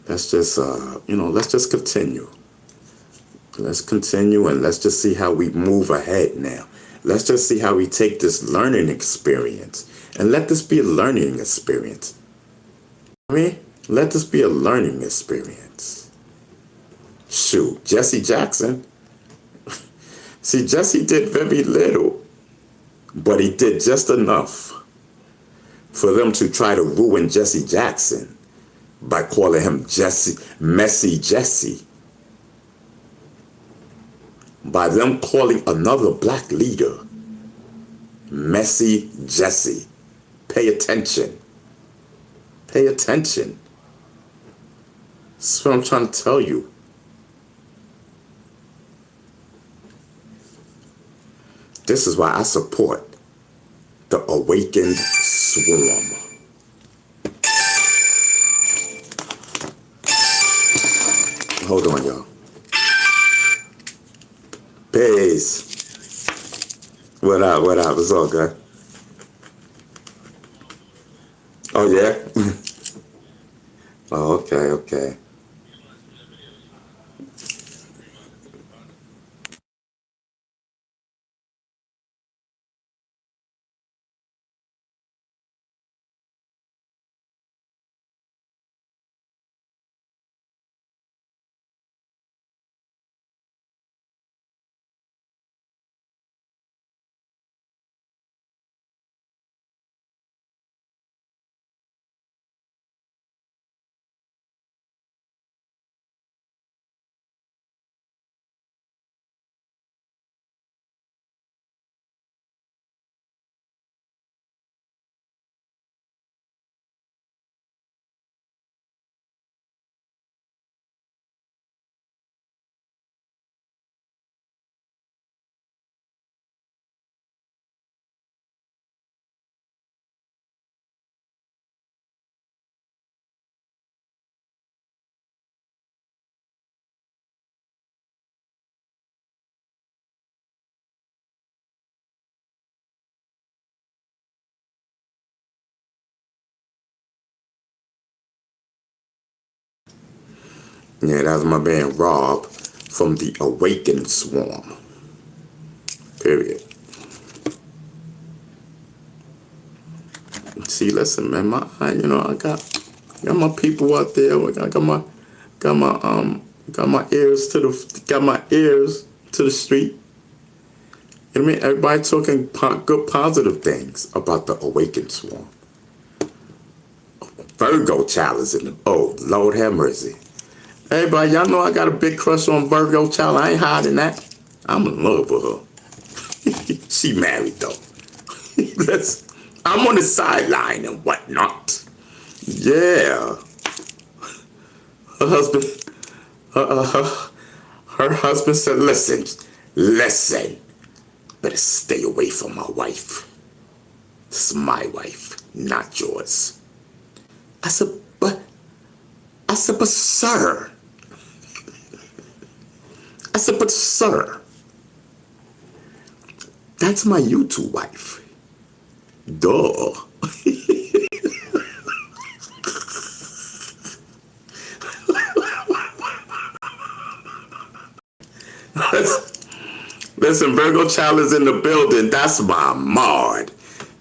let's just let's just continue. Let's continue and let's just see how we move ahead now. Let's just see how we take this learning experience and let this be a learning experience. I mean, let this be a learning experience. Shoot, Jesse Jackson. See, Jesse did very little, but he did just enough for them to try to ruin Jesse Jackson by calling him Messy Jesse. By them calling another black leader Messy Jesse. Pay attention. Pay attention. That's what I'm trying to tell you. This is why I support the Awakened Swarm. Hold on, y'all. Peace. What up? What up? It's all good. Oh, yeah? Oh, okay. Yeah, that was my man Rob from the Awaken Swarm. Period. See, listen, man, I got my people out there. I got my ears to the street. You know what I mean? Everybody talking good, positive things about the Awaken Swarm. Virgo child is in the, oh, Lord have mercy. Everybody, y'all know I got a big crush on Virgo child. I ain't hiding that. I'm in love with her. She married though. I'm on the sideline and whatnot. Yeah. Her husband, her husband said, listen, better stay away from my wife. This is my wife, not yours. I said, but sir. I said, but sir, that's my YouTube wife. Duh. Listen, Virgo child is in the building. That's my mod.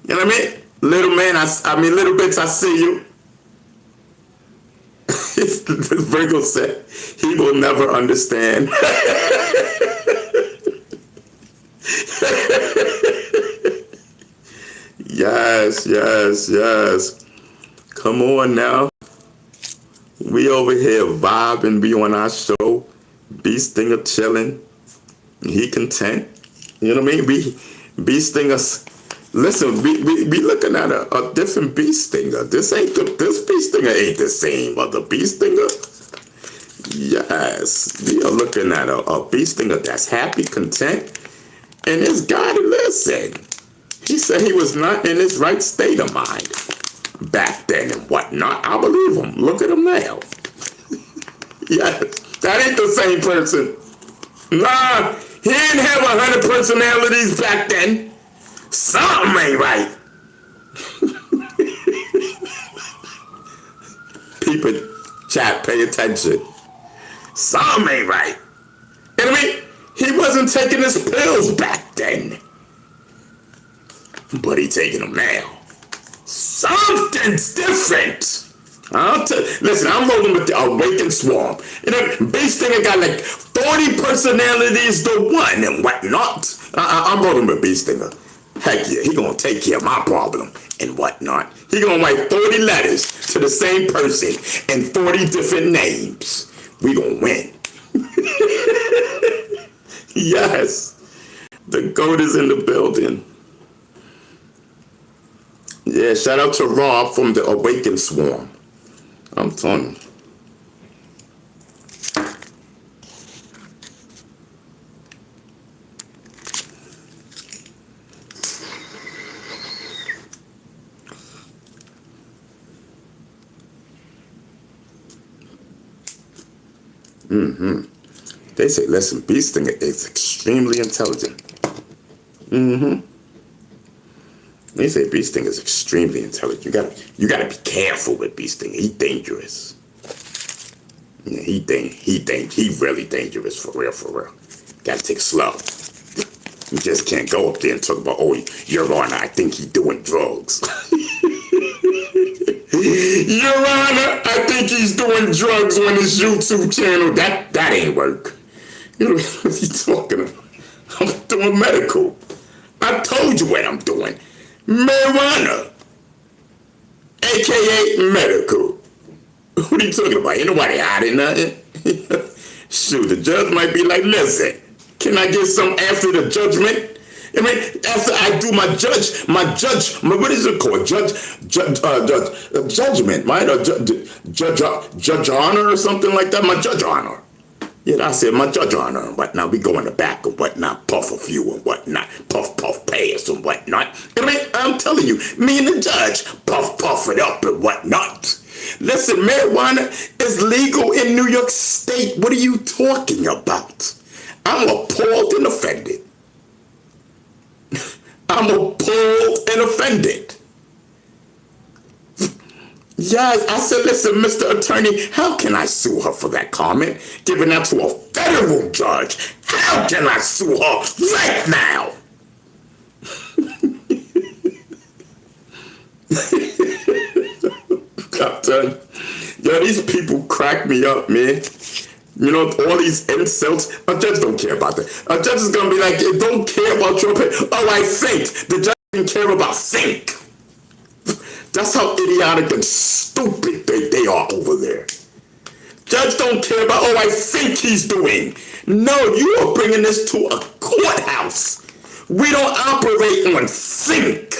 You know what I mean? Little man, little bitch, I see you. Virgo said he will never understand. Yes. Come on now. We over here vibing, be on our show. Bee Stinger chilling. He content. You know what I mean? Bee Stinger. Listen, we looking at a different Bee Stinger. This Bee Stinger ain't the same other Bee Stinger. Yes, we are looking at a Bee Stinger that's happy, content, and this guy, listen. He said he was not in his right state of mind back then and whatnot. I believe him. Look at him now. Yes, that ain't the same person. Nah, he didn't have 100 personalities back then. Something ain't right. People, chat, pay attention. Something ain't right. You know what I mean? He wasn't taking his pills back then. But he taking them now. Something's different. Listen, I'm rolling with the Awaken Swarm. You know, Bee Stinger got like 40 personalities to one and whatnot. I'm rolling with Bee Stinger. Heck yeah, he gonna take care of my problem and whatnot. He gonna write 30 letters to the same person and 40 different names. We gonna win. Yes, the GOAT is in the building. Yeah, shout out to Rob from the Awaken Swarm. I'm telling you. They say, listen, Bee Stinger is extremely intelligent. They say Bee Stinger is extremely intelligent. You gotta be careful with Bee Stinger. He's dangerous. Yeah, he really dangerous for real. Gotta take it slow. You just can't go up there and talk about, oh, Your Honor, I think he's doing drugs. Your Honor, I think he's doing drugs on his YouTube channel. That ain't work. You know what you talking about? I'm doing medical. I told you what I'm doing. Marijuana. AKA medical. What are you talking about? Ain't nobody hiding nothing. Shoot, the judge might be like, listen, can I get some after the judgment? I mean, after I do my what is it called? Judgment, right? Or judge honor or something like that. My judge honor. Yeah, I said my judge honor and whatnot. We go in the back and whatnot, puff a few and whatnot, puff pass and whatnot. I mean, I'm telling you, me and the judge puff it up and whatnot. Listen, marijuana is legal in New York State. What are you talking about? I'm appalled and offended. I'm appalled and offended. Yes, I said, listen, Mr. Attorney, how can I sue her for that comment? Giving that to a federal judge. How can I sue her right now? I'm telling you, yo, these people crack me up, man. You know, all these insults, a judge don't care about that. A judge is going to be like, "It don't care about your opinion." Oh, I think. The judge doesn't care about think. That's how idiotic and stupid they are over there. Judge don't care about, oh, I think he's doing. No, you are bringing this to a courthouse. We don't operate on think.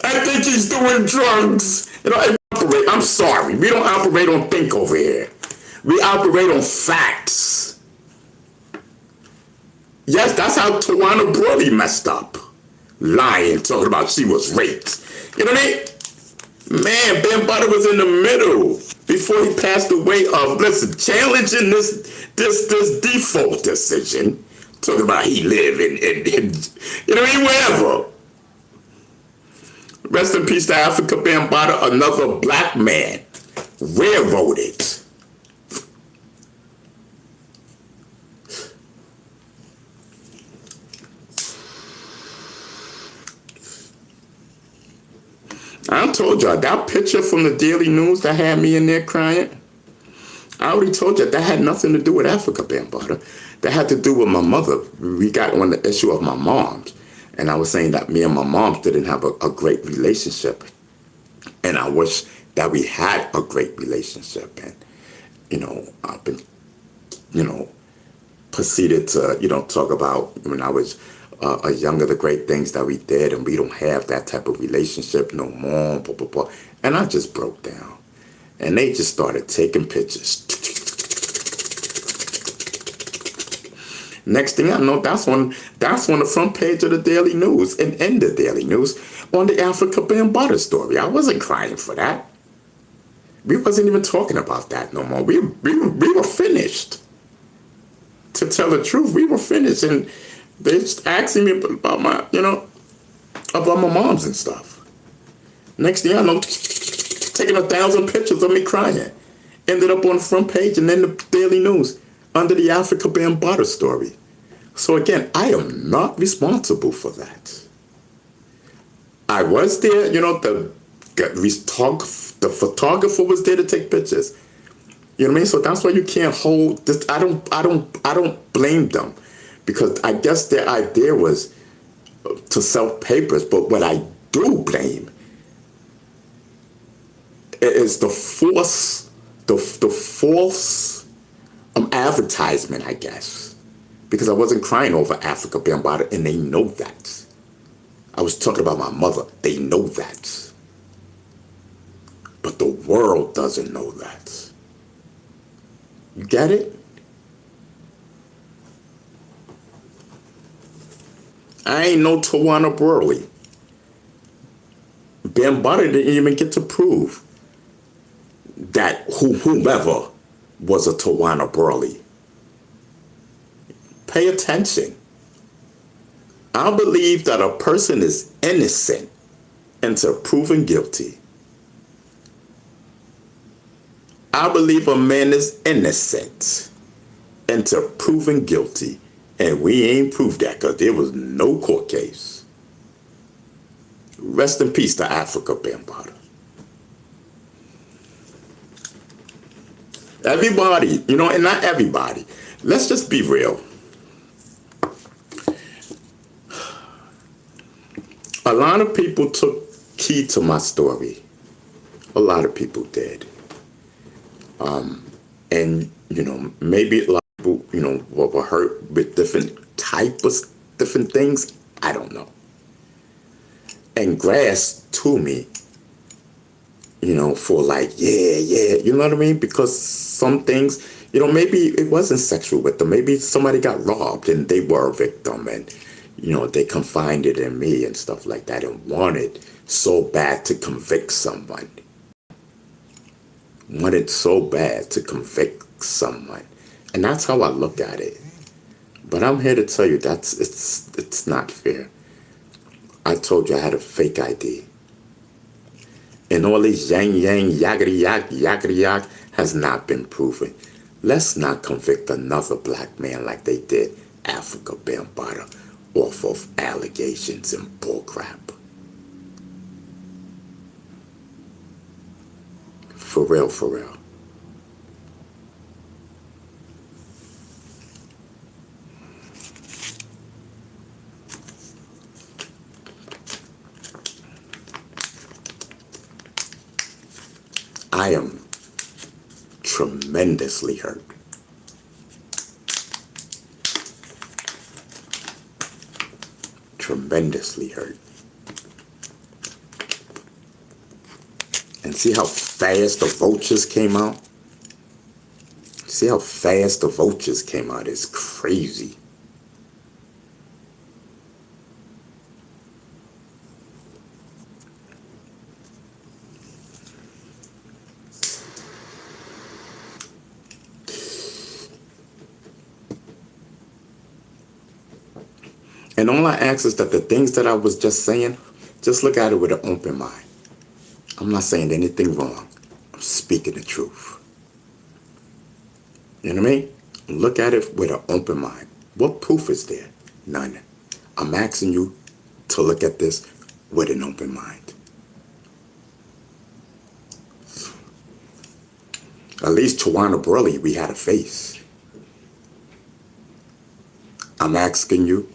I think he's doing drugs. You know, I'm sorry. We don't operate on think over here. We operate on facts. Yes, that's how Tawana Brawley messed up. Lying, talking about she was raped. You know what I mean? Man, Ben Butter was in the middle before he passed away of, listen, challenging this default decision. Talking about he live in you know what I mean, wherever. Rest in peace to Africa Bambaataa, another black man, railroaded. I told y'all, that picture from the Daily News that had me in there crying, I already told you that had nothing to do with Africa Bambaataa. That had to do with my mother. We got on the issue of my mom's. And I was saying that me and my mom didn't have a great relationship. And I wish that we had a great relationship. And, you know, I've been, you know, proceeded to, you know, talk about when I was younger, the great things that we did. And we don't have that type of relationship no more, blah, blah, blah. And I just broke down. And they just started taking pictures. Next thing I know, that's on the front page of the Daily News and in the Daily News on the Africa Bambaataa story. I wasn't crying for that. We wasn't even talking about that no more. We were finished. To tell the truth, we were finished, and they just asking me about my, you know, about my moms and stuff. Next thing I know, taking 1,000 pictures of me crying. Ended up on the front page and then the Daily News under the Africa Bambaataa story. So again, I am not responsible for that. I was there, you know, the photographer was there to take pictures. You know what I mean? So that's why you can't hold this. I don't blame them, because I guess their idea was to sell papers. But what I do blame is the false advertisement, I guess, because I wasn't crying over Africa Bambaataa, and they know that. I was talking about my mother. They know that. But the world doesn't know that. You get it? I ain't no Tawana Brawley. Bambaataa didn't even get to prove that whomever was a Tawana Brawley. Pay attention. I believe that a person is innocent until proven guilty. I believe a man is innocent until proven guilty. And we ain't proved that because there was no court case. Rest in peace to Africa Bambaataa. Everybody, you know, and not everybody. Let's just be real. A lot of people took heed to my story. A lot of people did. And, you know, maybe a lot of people, you know, were hurt with different things. I don't know. And grasped to me, you know, for like, yeah, you know what I mean? Because some things, you know, maybe it wasn't sexual with them. Maybe somebody got robbed and they were a victim, and, you know, they confided in me and stuff like that and wanted so bad to convict someone. Wanted so bad to convict someone. And that's how I look at it. But I'm here to tell you it's not fair. I told you I had a fake ID. And all this yang yang, yakety yak has not been proven. Let's not convict another black man like they did Africa Bambaataa off of allegations and bullcrap. For real, for real. I am tremendously hurt. Tremendously hurt. And see how fast the vultures came out? See how fast the vultures came out? It's crazy. And all I ask is that the things that I was just saying, just look at it with an open mind. I'm not saying anything wrong. I'm speaking the truth. You know what I mean? Look at it with an open mind. What proof is there? None. I'm asking you to look at this with an open mind. At least Tawana Brawley, we had a face. I'm asking you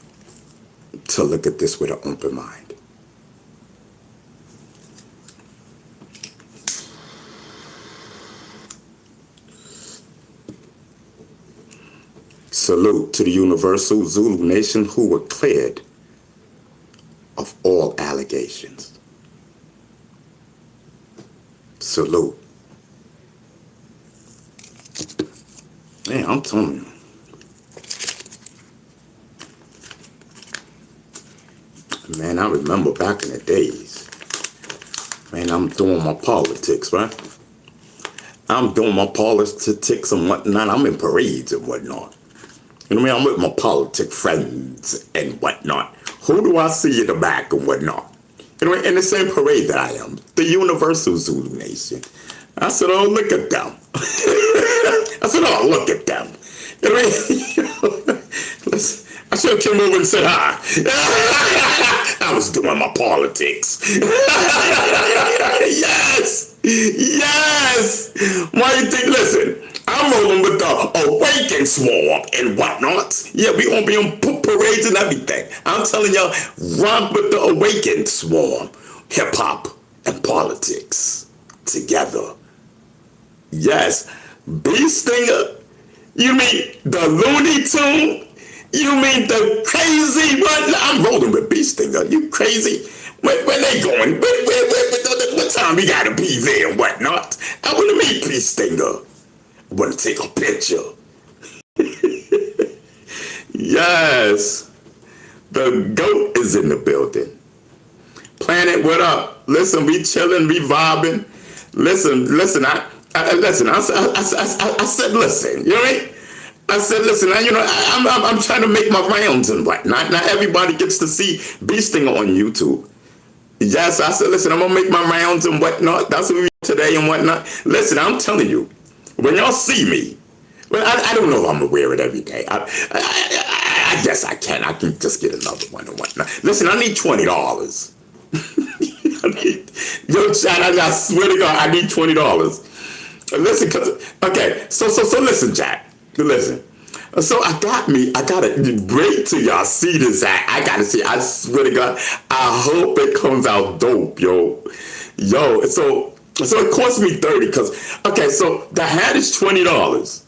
to look at this with an open mind. Salute to the Universal Zulu Nation who were cleared of all allegations. Salute. Man, I'm telling you. Man, I remember back in the days. Man, I'm doing my politics, right? I'm doing my politics and whatnot. I'm in parades and whatnot. You know what I mean? I'm with my politic friends and whatnot. Who do I see in the back and whatnot? You know, in the same parade that I am. The Universal Zulu Nation. I said, oh, look at them. I said, oh, look at them. You know what I mean? Listen. I should have come over and said hi. I was doing my politics. Yes. Yes. Why you think, listen, I'm rolling with the Awaken swarm and whatnot. Yeah, we gonna be on parades and everything. I'm telling y'all, rock with the Awaken swarm. Hip hop and politics together. Yes. Bee Stinger. You mean the Looney Tune? You mean the crazy one? I'm rolling with Bee Stinger. You crazy? Where they going? What time we gotta be there and whatnot? I want to meet Bee Stinger. I want to take a picture. Yes. The GOAT is in the building. Planet, what up? Listen, we chilling, we vibing. Listen, I said, listen, you know what I mean? I said, listen, you know, I'm trying to make my rounds and whatnot. Not everybody gets to see Bee Stinger on YouTube. Yes, I said, listen, I'm going to make my rounds and whatnot. That's what we do today and whatnot. Listen, I'm telling you, when y'all see me, well, I don't know if I'm going to wear it every day. I guess I can. I can just get another one and whatnot. Listen, I need $20. Yo, Chad, I swear to God, I need $20. Listen, okay, so listen, Jack. Listen, so I gotta wait till y'all see this act. I gotta see, I swear to God, I hope it comes out dope, yo, so it cost me $30, because, okay, so the hat is $20,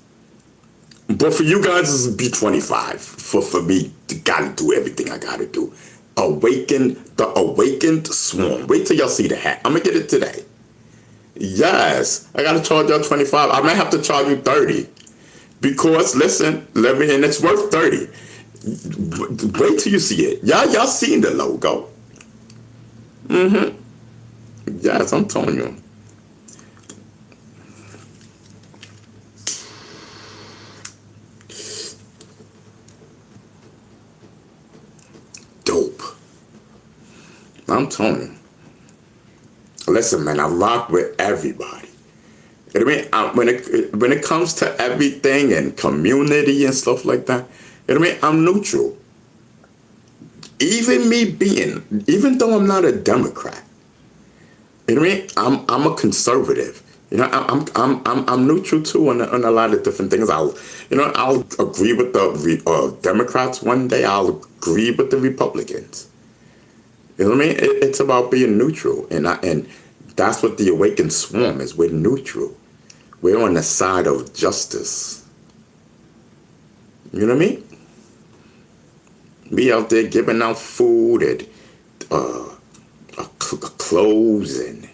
but for you guys, it'll be $25, for me to gotta do everything I gotta do. The Awakened Swarm. Wait till y'all see the hat. I'm gonna get it today. Yes, I gotta charge y'all $25. I might have to charge you $30. Because, listen, and it's worth $30. Wait till you see it. Y'all seen the logo. Yes, I'm telling you. I'm telling you. Listen, man, I rock with everybody. You know what I mean? When it comes to everything and community and stuff like that, you know what I mean? I'm neutral. Even though I'm not a Democrat, you know what I mean? I'm a conservative. You know, I'm neutral too on a lot of different things. I'll agree with the Democrats one day. I'll agree with the Republicans. You know what I mean? It's about being neutral, and that's what the Awakened Swarm is. We're neutral. We're on the side of justice. You know what I mean? We out there giving out food and clothes and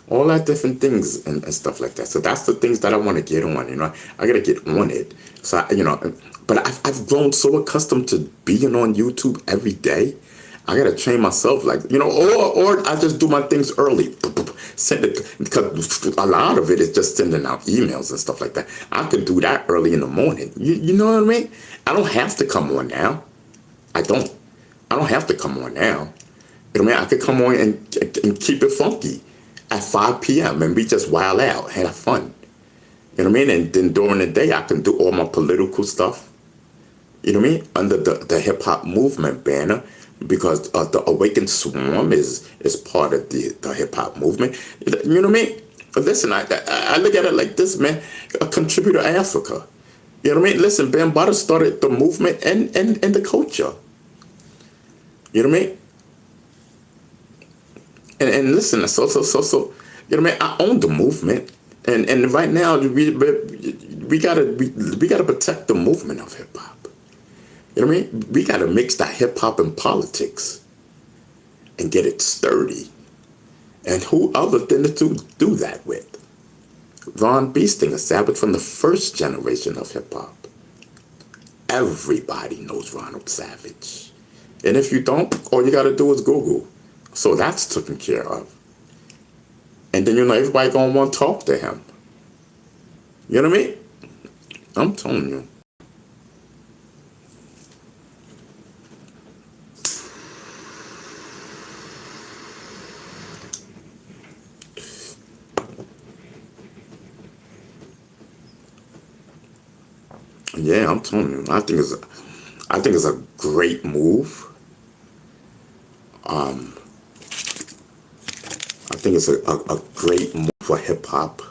all that different things and stuff like that. So that's the things that I want to get on. You know, I gotta get on it. So but I've grown so accustomed to being on YouTube every day. I gotta train myself, like, or I just do my things early. Send it, because a lot of it is just sending out emails and stuff like that. I can do that early in the morning. You know what I mean? I don't have to come on now. I don't have to come on now. You know what I mean? I could come on and keep it funky at 5 p.m. and we just wild out, have fun. You know what I mean? And then during the day, I can do all my political stuff. You know what I mean? Under the hip hop movement banner. Because the Awakened Swarm is part of the hip hop movement. You know what I mean? Listen, I look at it like this, man. A contributor to Africa. You know what I mean? Listen, Bambaataa started the movement and the culture. You know what I mean? And listen, so you know what I mean? I own the movement, and right now we gotta protect the movement of hip hop. You know what I mean? We got to mix that hip hop and politics and get it sturdy. And who other than to do that with? Ron Beestinger, Savage from the first generation of hip hop. Everybody knows Ronald Savage. And if you don't, all you got to do is Google. So that's taken care of. And then, everybody going to want to talk to him. You know what I mean? I'm telling you. Yeah, I'm telling you. I think it's a great move. I think it's a great move for hip hop.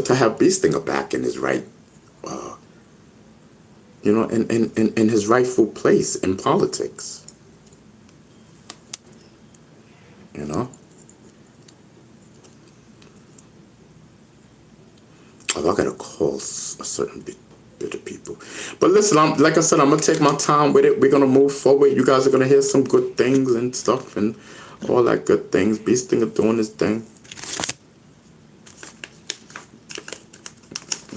To have Beestinger back in his right, in his rightful place in politics. You know? Oh, I gotta call a certain bit of people. But listen, like I said, I'm gonna take my time with it. We're gonna move forward. You guys are gonna hear some good things and stuff and all that good things. Beestinger doing his thing.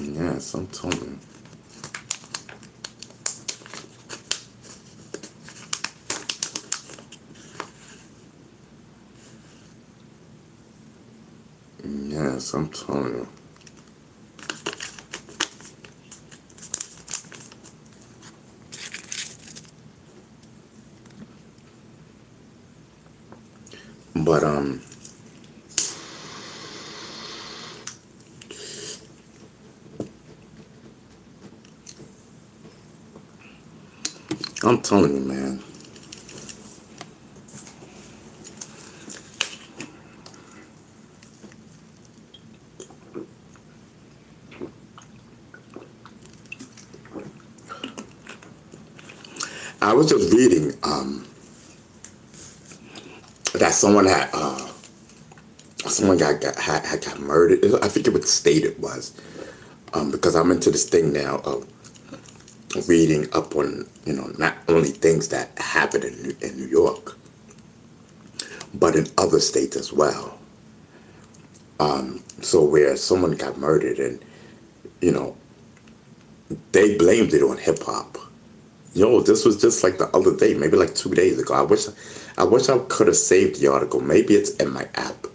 Yes, I'm telling you. Yes, I'm telling you. But I'm telling you, man. I was just reading that someone got murdered. I forget what state it was, because I'm into this thing now of reading up on not only things that happen in New York, but in other states as well. So where someone got murdered and they blamed it on hip hop. This was just like the other day, maybe like 2 days ago. I wish I could have saved the article. Maybe it's in my app.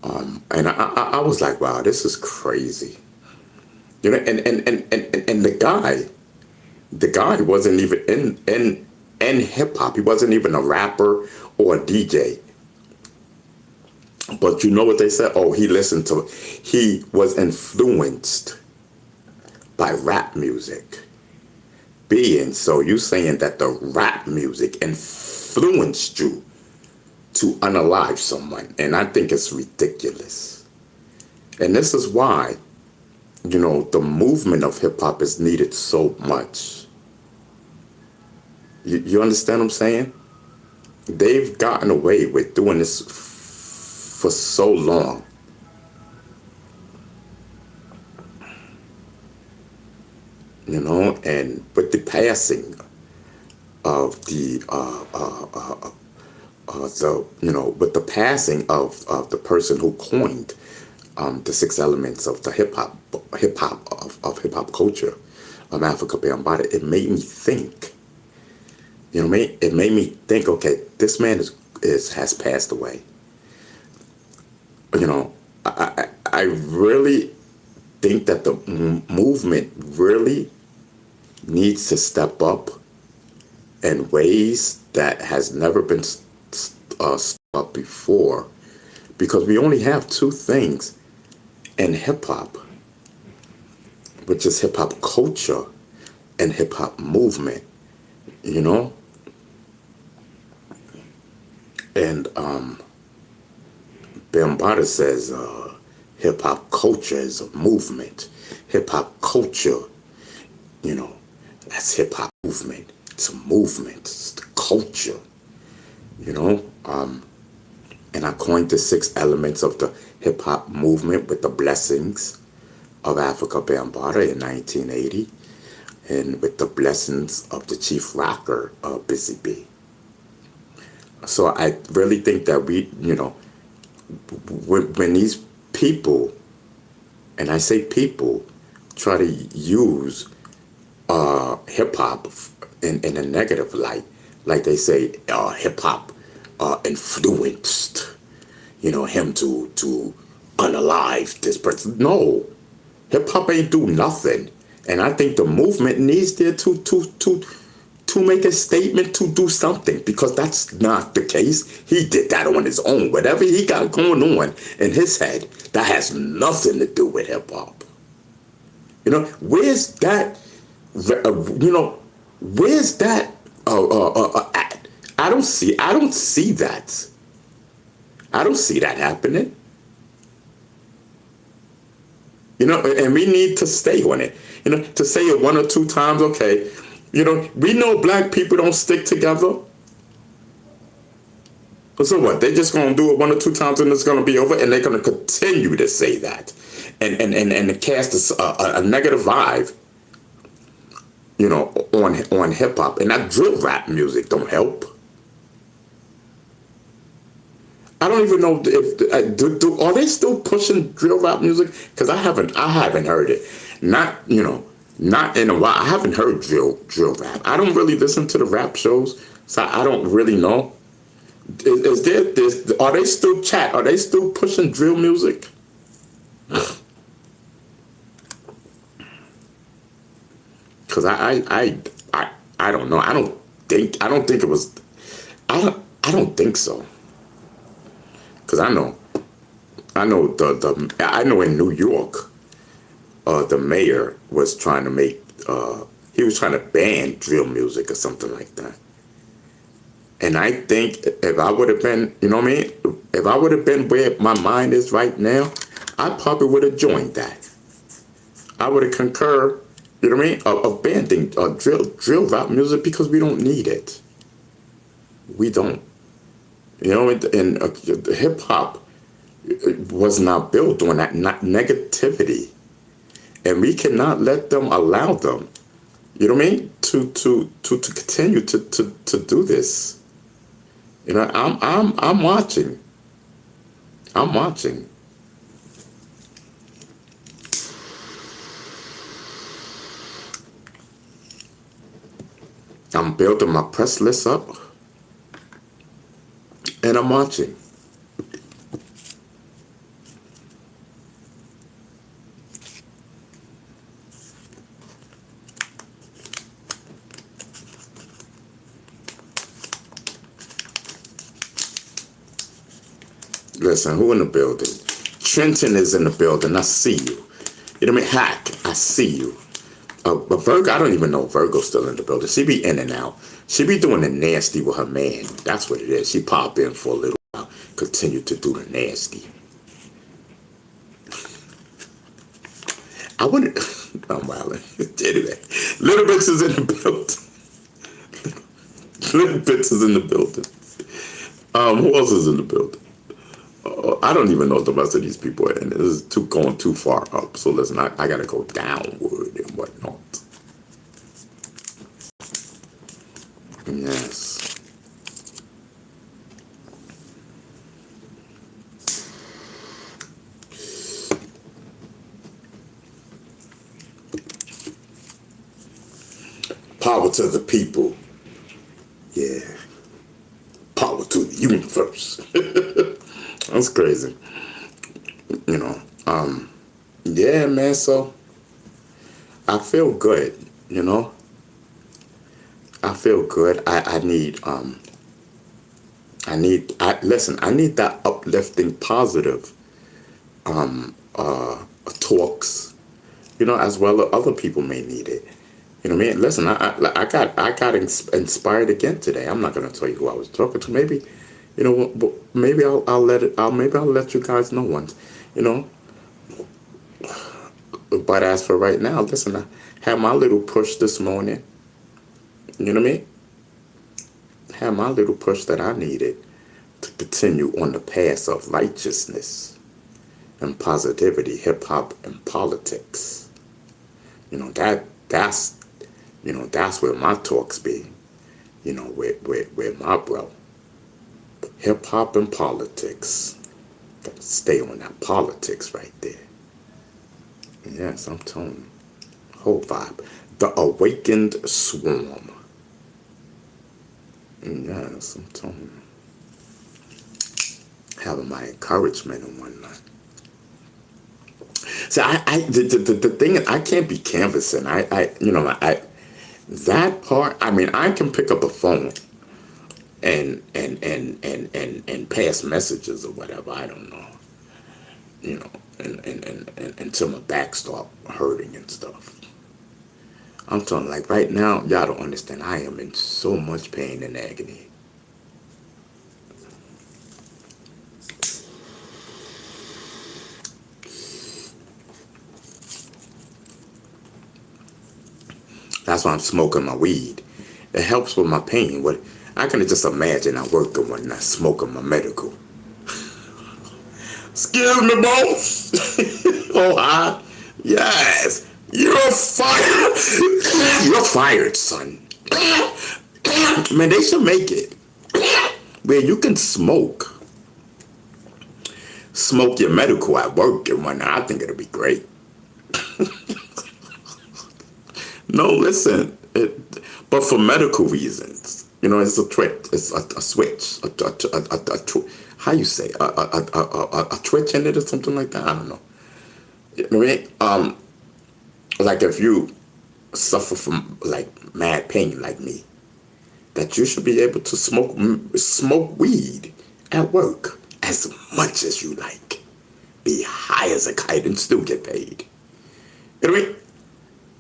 And I was like, wow, this is crazy. You know, and the guy wasn't even in hip hop. He wasn't even a rapper or a DJ. But you know what they said? Oh, he was influenced by rap music. Being so, you saying that the rap music influenced you to unalive someone, and I think it's ridiculous. And this is why, the movement of hip hop is needed so much. You understand what I'm saying? They've gotten away with doing this for so long. And with the passing of with the passing of the person who coined the six elements of the hip hop culture of Africa Bambaataa, it made me think. You know what I mean? It made me think. Okay, this man has passed away. I really think that the movement really needs to step up in ways that has never been stepped up before, because we only have two things in hip hop, which is hip hop culture and hip hop movement. And Bambaataa says hip hop culture is a movement. Hip hop culture, that's hip hop movement. It's a movement. It's the culture. And I coined the six elements of the hip hop movement with the blessings of Africa Bambaataa in 1980, and with the blessings of the chief rocker, Busy B. So I really think that when these people, and I say people, try to use hip hop in a negative light, like they say hip hop influenced, him to unalive this person. No, hip hop ain't do nothing, and I think the movement needs there to make a statement, to do something, because that's not the case. He did that on his own. Whatever he got going on in his head, that has nothing to do with hip hop. Where's that? Where's that? At? I don't see that. I don't see that happening. And we need to stay on it. To say it one or two times, okay. We know black people don't stick together. So what? They're just going to do it one or two times and it's going to be over, and they're going to continue to say that and cast a negative vibe, on hip hop. And that drill rap music don't help. I don't even know if are they still pushing drill rap music? Because I haven't heard it. Not in a while. I haven't heard drill rap. I don't really listen to the rap shows, so I don't really know. Is there this? Are they still Are they still pushing drill music? Because I don't know. I don't think it was. I don't think so. Because I know I know in New York, the mayor was trying to make, he was trying to ban drill music or something like that. And I think if I would have been, if I would have been where my mind is right now, I probably would have joined that. I would have concurred, of banning drill rap music, because we don't need it. We don't. And hip hop was not built on that negativity. And we cannot allow them, to continue to do this. I'm watching. I'm watching. I'm building my press list up, and I'm watching. Listen, who in the building? Trenton is in the building. I see you. You know what I mean? Hack, I see you. But Virgo, I don't even know if Virgo's still in the building. She be in and out. She be doing the nasty with her man. That's what it is. She pop in for a little while, continue to do the nasty. I wouldn't. I'm wilding. Anyway, Little Bits is in the building. Little Bits is in the building. Who else is in the building? I don't even know if the rest of these people are in. This is going too far up. So listen, I gotta go downward and whatnot. Yes. Power to the people. Yeah. Power to the universe. That's crazy. You know. Yeah, man, so I feel good, you know. I feel good. I need that uplifting positive talks, you know, as well as other people may need it. You know what I mean? Listen, I got inspired again today. I'm not gonna tell you who I was talking to. Maybe, you know, maybe I'll let you guys know once, you know. But as for right now, listen, I had my little push this morning. You know what I mean? Had my little push that I needed to continue on the path of righteousness and positivity, hip hop and politics. You know, that's where my talks be. You know, where my bro. Hip hop and politics. Gotta stay on that politics right there. Yes, I'm telling you. Whole vibe. The Awakened Swarm. Yes, I'm telling you. Having my encouragement and whatnot. So the thing is, I can't be canvassing. That part, I mean, I can pick up a phone and pass messages or whatever, I don't know. You know, and until my back start hurting and stuff. I'm talking like right now, y'all don't understand. I am in so much pain and agony. That's why I'm smoking my weed. It helps with my pain. What I can just imagine I working when I smoking my medical. Excuse me, boss. Oh, yes. You're fired. You're fired, son. Man, they should make it where you can smoke your medical at work and whatnot. I think it'll be great. No, listen, but for medical reasons, you know, it's a twitch, it's a switch, how you say, a twitch in it or something like that. I don't know. You know what I mean? Like if you suffer from like mad pain like me, that you should be able to smoke weed at work as much as you like, be high as a kite and still get paid. You know what I mean?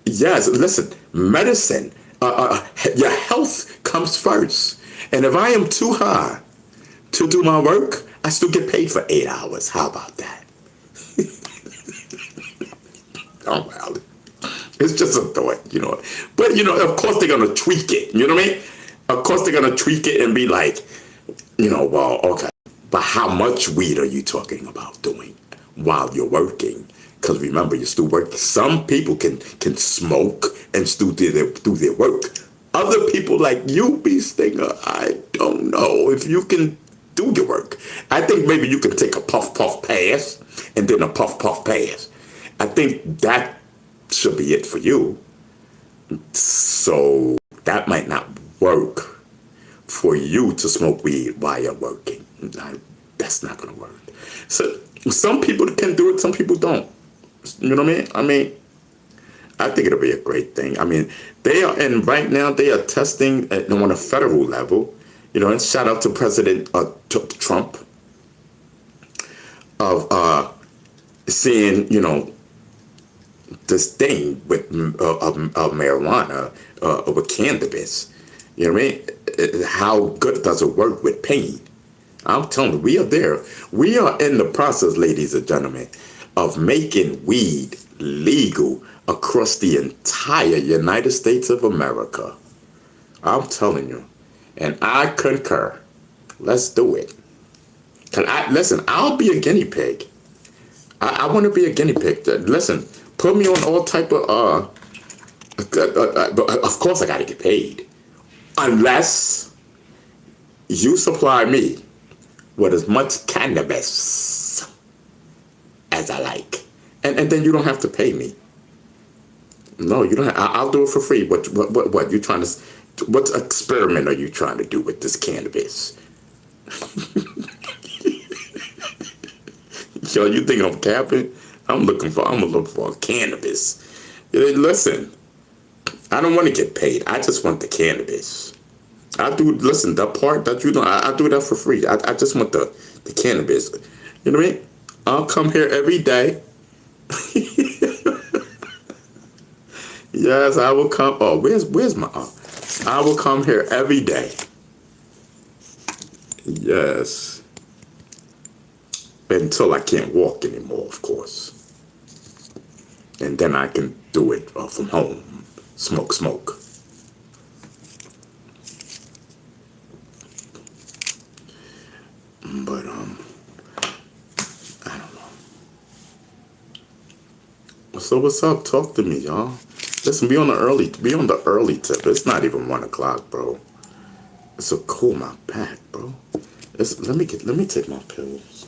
Yes, listen, medicine, your health comes first. And if I am too high to do my work, I still get paid for 8 hours. How about that? Oh, well, it's just a thought, you know. But, you know, of course they're going to tweak it, you know what I mean? Of course they're going to tweak it and be like, you know, well, okay. But how much weed are you talking about doing while you're working? Because remember, you're still working. Some people can smoke and still do their work. Other people like you, Bee Stinger, I don't know if you can do your work. I think maybe you can take a puff pass and then a puff pass. I think that should be it for you. So that might not work for you to smoke weed while you're working. That's not going to work. So some people can do it, some people don't. You know what I mean? I mean, I think it'll be a great thing. I mean, and right now they are testing on a federal level, you know, and shout out to President Trump. of seeing, this thing with of marijuana, with cannabis. You know what I mean? How good does it work with pain? I'm telling you, we are there. We are in the process, ladies and gentlemen, of making weed legal across the entire United States of America. I'm telling you. And I concur. Let's do it. Listen, I'll be a guinea pig. I want to be a guinea pig. Listen, put me on all type of of course I gotta get paid. Unless you supply me with as much cannabis as I like. And then you don't have to pay me. No, you don't have, I'll do it for free. What you trying to, what experiment are you trying to do with this cannabis? Yo, you think I'm capping? I'm looking for cannabis. Listen, I don't want to get paid. I just want the cannabis. Listen, the part that I do that for free. I just want the cannabis. You know what I mean? I'll come here every day. Yes, I will come. Oh, where's my I will come here every day. Yes. Until I can't walk anymore, of course. And then I can do it from home. Smoke. But I don't know. So what's up? Talk to me, y'all. Listen, be on the early tip. It's not even 1 o'clock, bro. It's so cool my back, bro. Let me take my pills.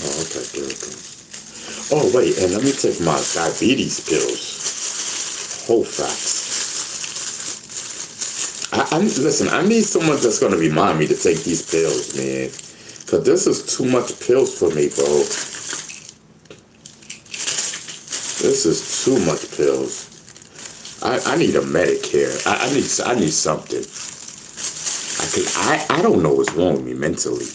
Oh, okay, there it goes. Oh wait, and let me take my diabetes pills. Whole facts. Listen, I need someone that's gonna remind me to take these pills, man. Cause this is too much pills for me, bro. This is too much pills. I need a Medicare. I need something. I don't know what's wrong with me mentally.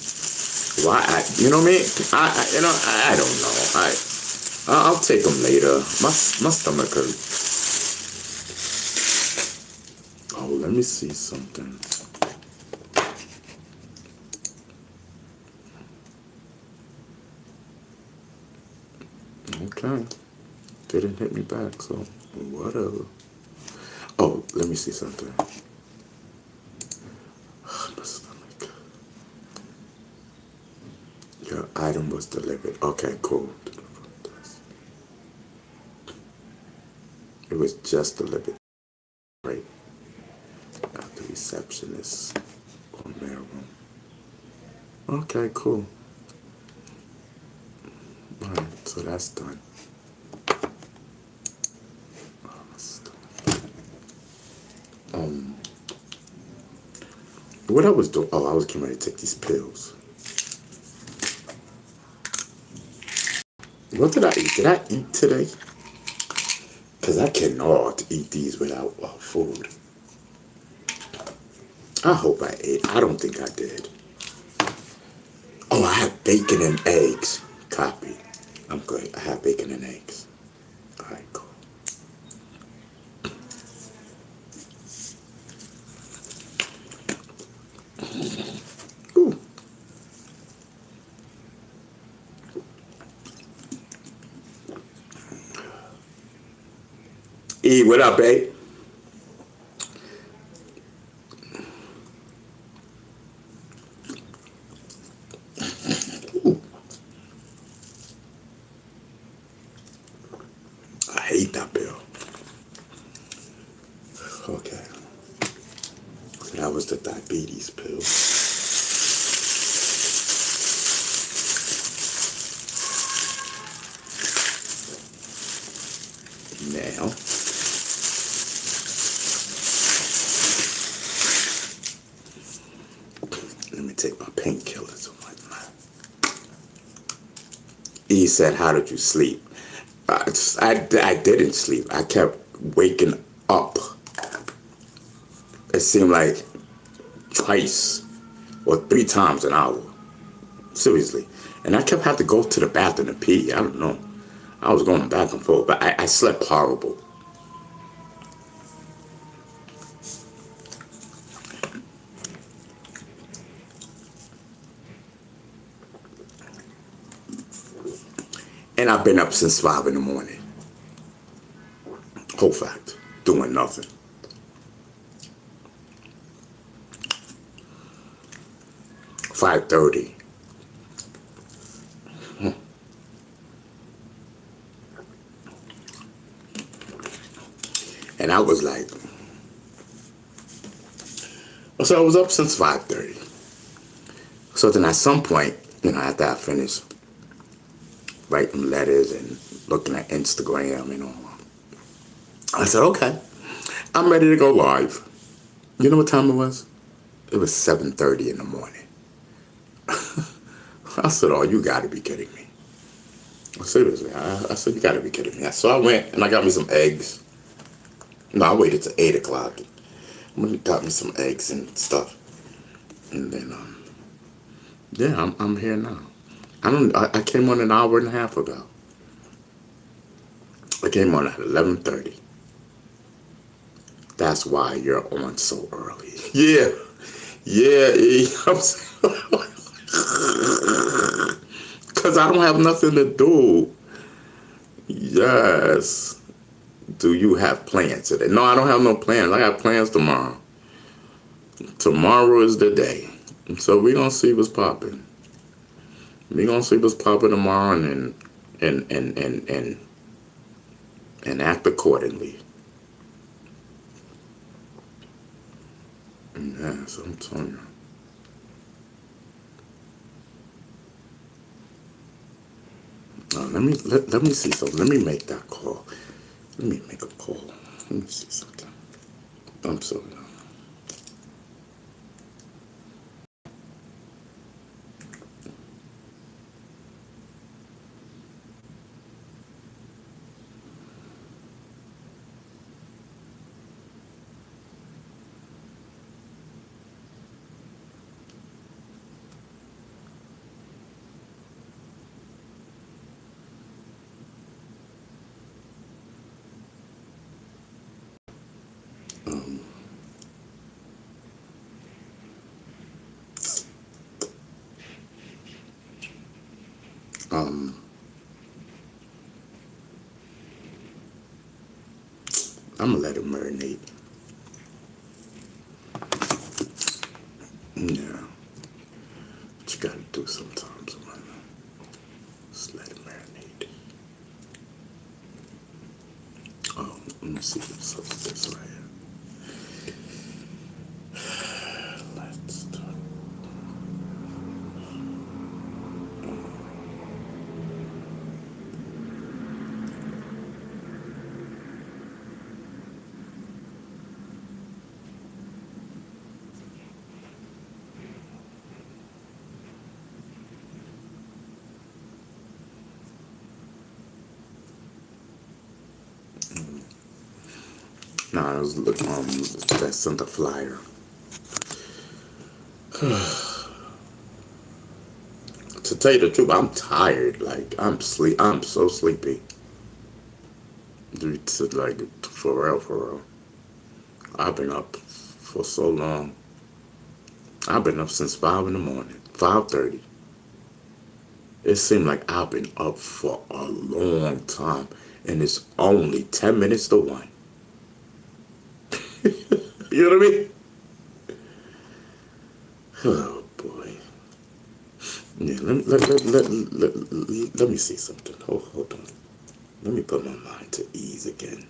Why? You know what I mean? I don't know. I'll take them later. My stomach hurts. Oh, let me see something. Okay. Didn't hit me back, so whatever. Oh, let me see something. My stomach. Your item was delivered. Okay, cool. It was just delivered. Right. At the receptionist on their room. Okay, cool. Alright, so that's done. What I was doing? Oh, I was getting ready to take these pills. What did I eat? Did I eat today? Because I cannot eat these without food. I hope I ate. I don't think I did. Oh, I have bacon and eggs. Copy. I'm good. I have bacon and eggs. All right, cool. Ooh. E, what up, babe? Ooh. I hate that pill. Okay. So that was the diabetes pill. Now, let me take my painkillers and whatnot. E said, how did you sleep? I didn't sleep. I kept waking up. it seemed like twice or 3 times an hour. Seriously. And I kept having to go to the bathroom to pee. I don't know. I was going back and forth, but I slept horrible. And I've been up since 5 in the morning. Whole fact. Doing nothing. $5:30. And I was like, so I was up since 5:30. So then at some point, after I finished writing letters and looking at Instagram and all, I said, okay, I'm ready to go live. You know what time it was? It was 7:30 in the morning. I said, oh, you got to be kidding me. Seriously, I said, you got to be kidding me. So I went and I got me some eggs. No, I waited till 8 o'clock. Got me some eggs and stuff. And then, yeah, I'm here now. I came on an hour and a half ago. I came on at 11:30. That's why you're on so early. Yeah. Yeah. Because I don't have nothing to do. Yes. Do you have plans today? No, I don't have no plans. I got plans tomorrow. Tomorrow is the day. So we're going to see what's popping. We're going to see what's popping tomorrow and act accordingly. Yeah, so I'm telling you. Let me see something. Let me make that call. Let me make a call. Let me see something. I'm sorry. I'm gonna let it marinate. Yeah. What you gotta do sometimes, man. Just let it marinate. Oh, let me see what's up with this right here. Let's do it. No, I was looking that sent a flyer. To tell you the truth, I'm tired. Like I'm so sleepy. Like for real, for real. I've been up for so long. I've been up since 5 in the morning. 5:30. It seemed like I've been up for a long time, and it's only 10 minutes to 1. You know what I mean? Oh boy. Yeah, let me see something. Hold on. Let me put my mind to ease again.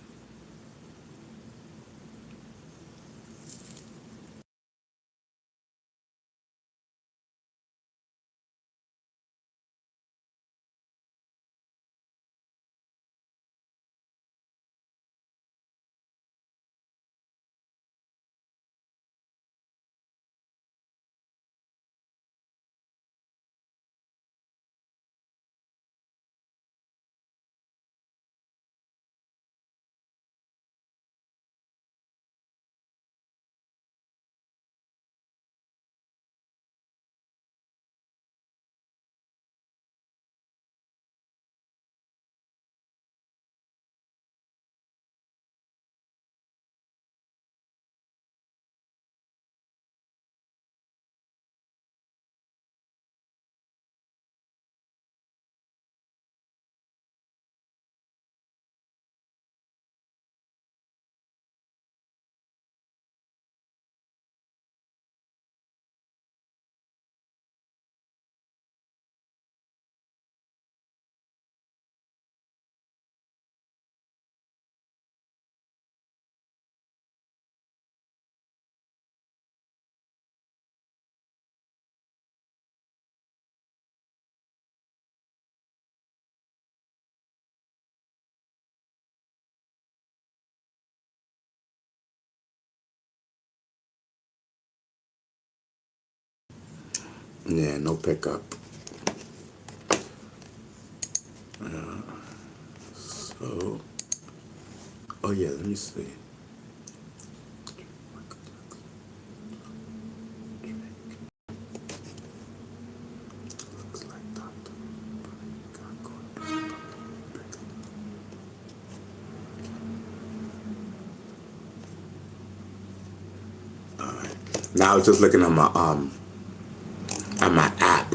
Yeah, no pickup. So, oh yeah, let me see. Looks like Dr. Alright. Now I was just looking at my app.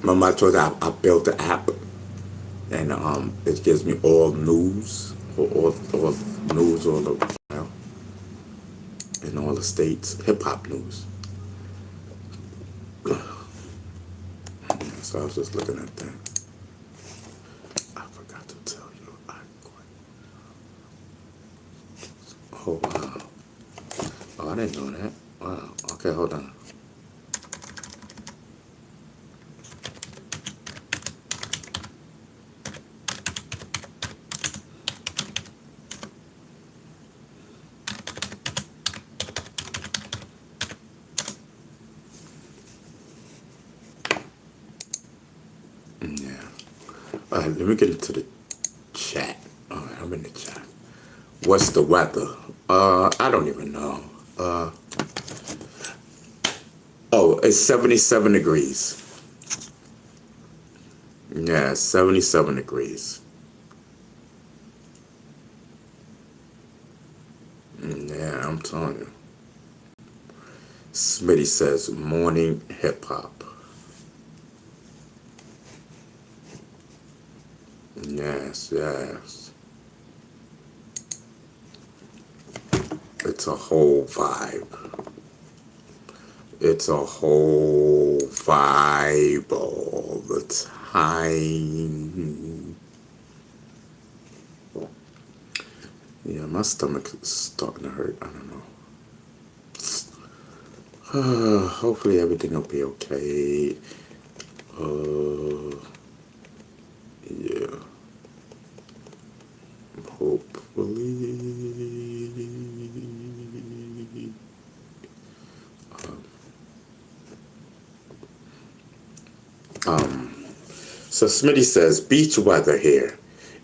Remember I told you I built the app, and it gives me all news, all news, all the in all the states, hip hop news. So I was just looking at that. I forgot to tell you. Oh wow! Oh, I didn't know that. Wow. Okay, hold on. Yeah. All right, let me get into the chat. All right, I'm in the chat. What's the weather? I don't even know. Oh, it's 77 degrees. Yeah, 77 degrees. Yeah, I'm telling you. Smitty says morning hip hop. Yes, yes. It's a whole vibe. It's a whole vibe all the time. Yeah, my stomach is starting to hurt. I don't know. Hopefully everything will be okay. Yeah. Hopefully. So Smitty says beach weather here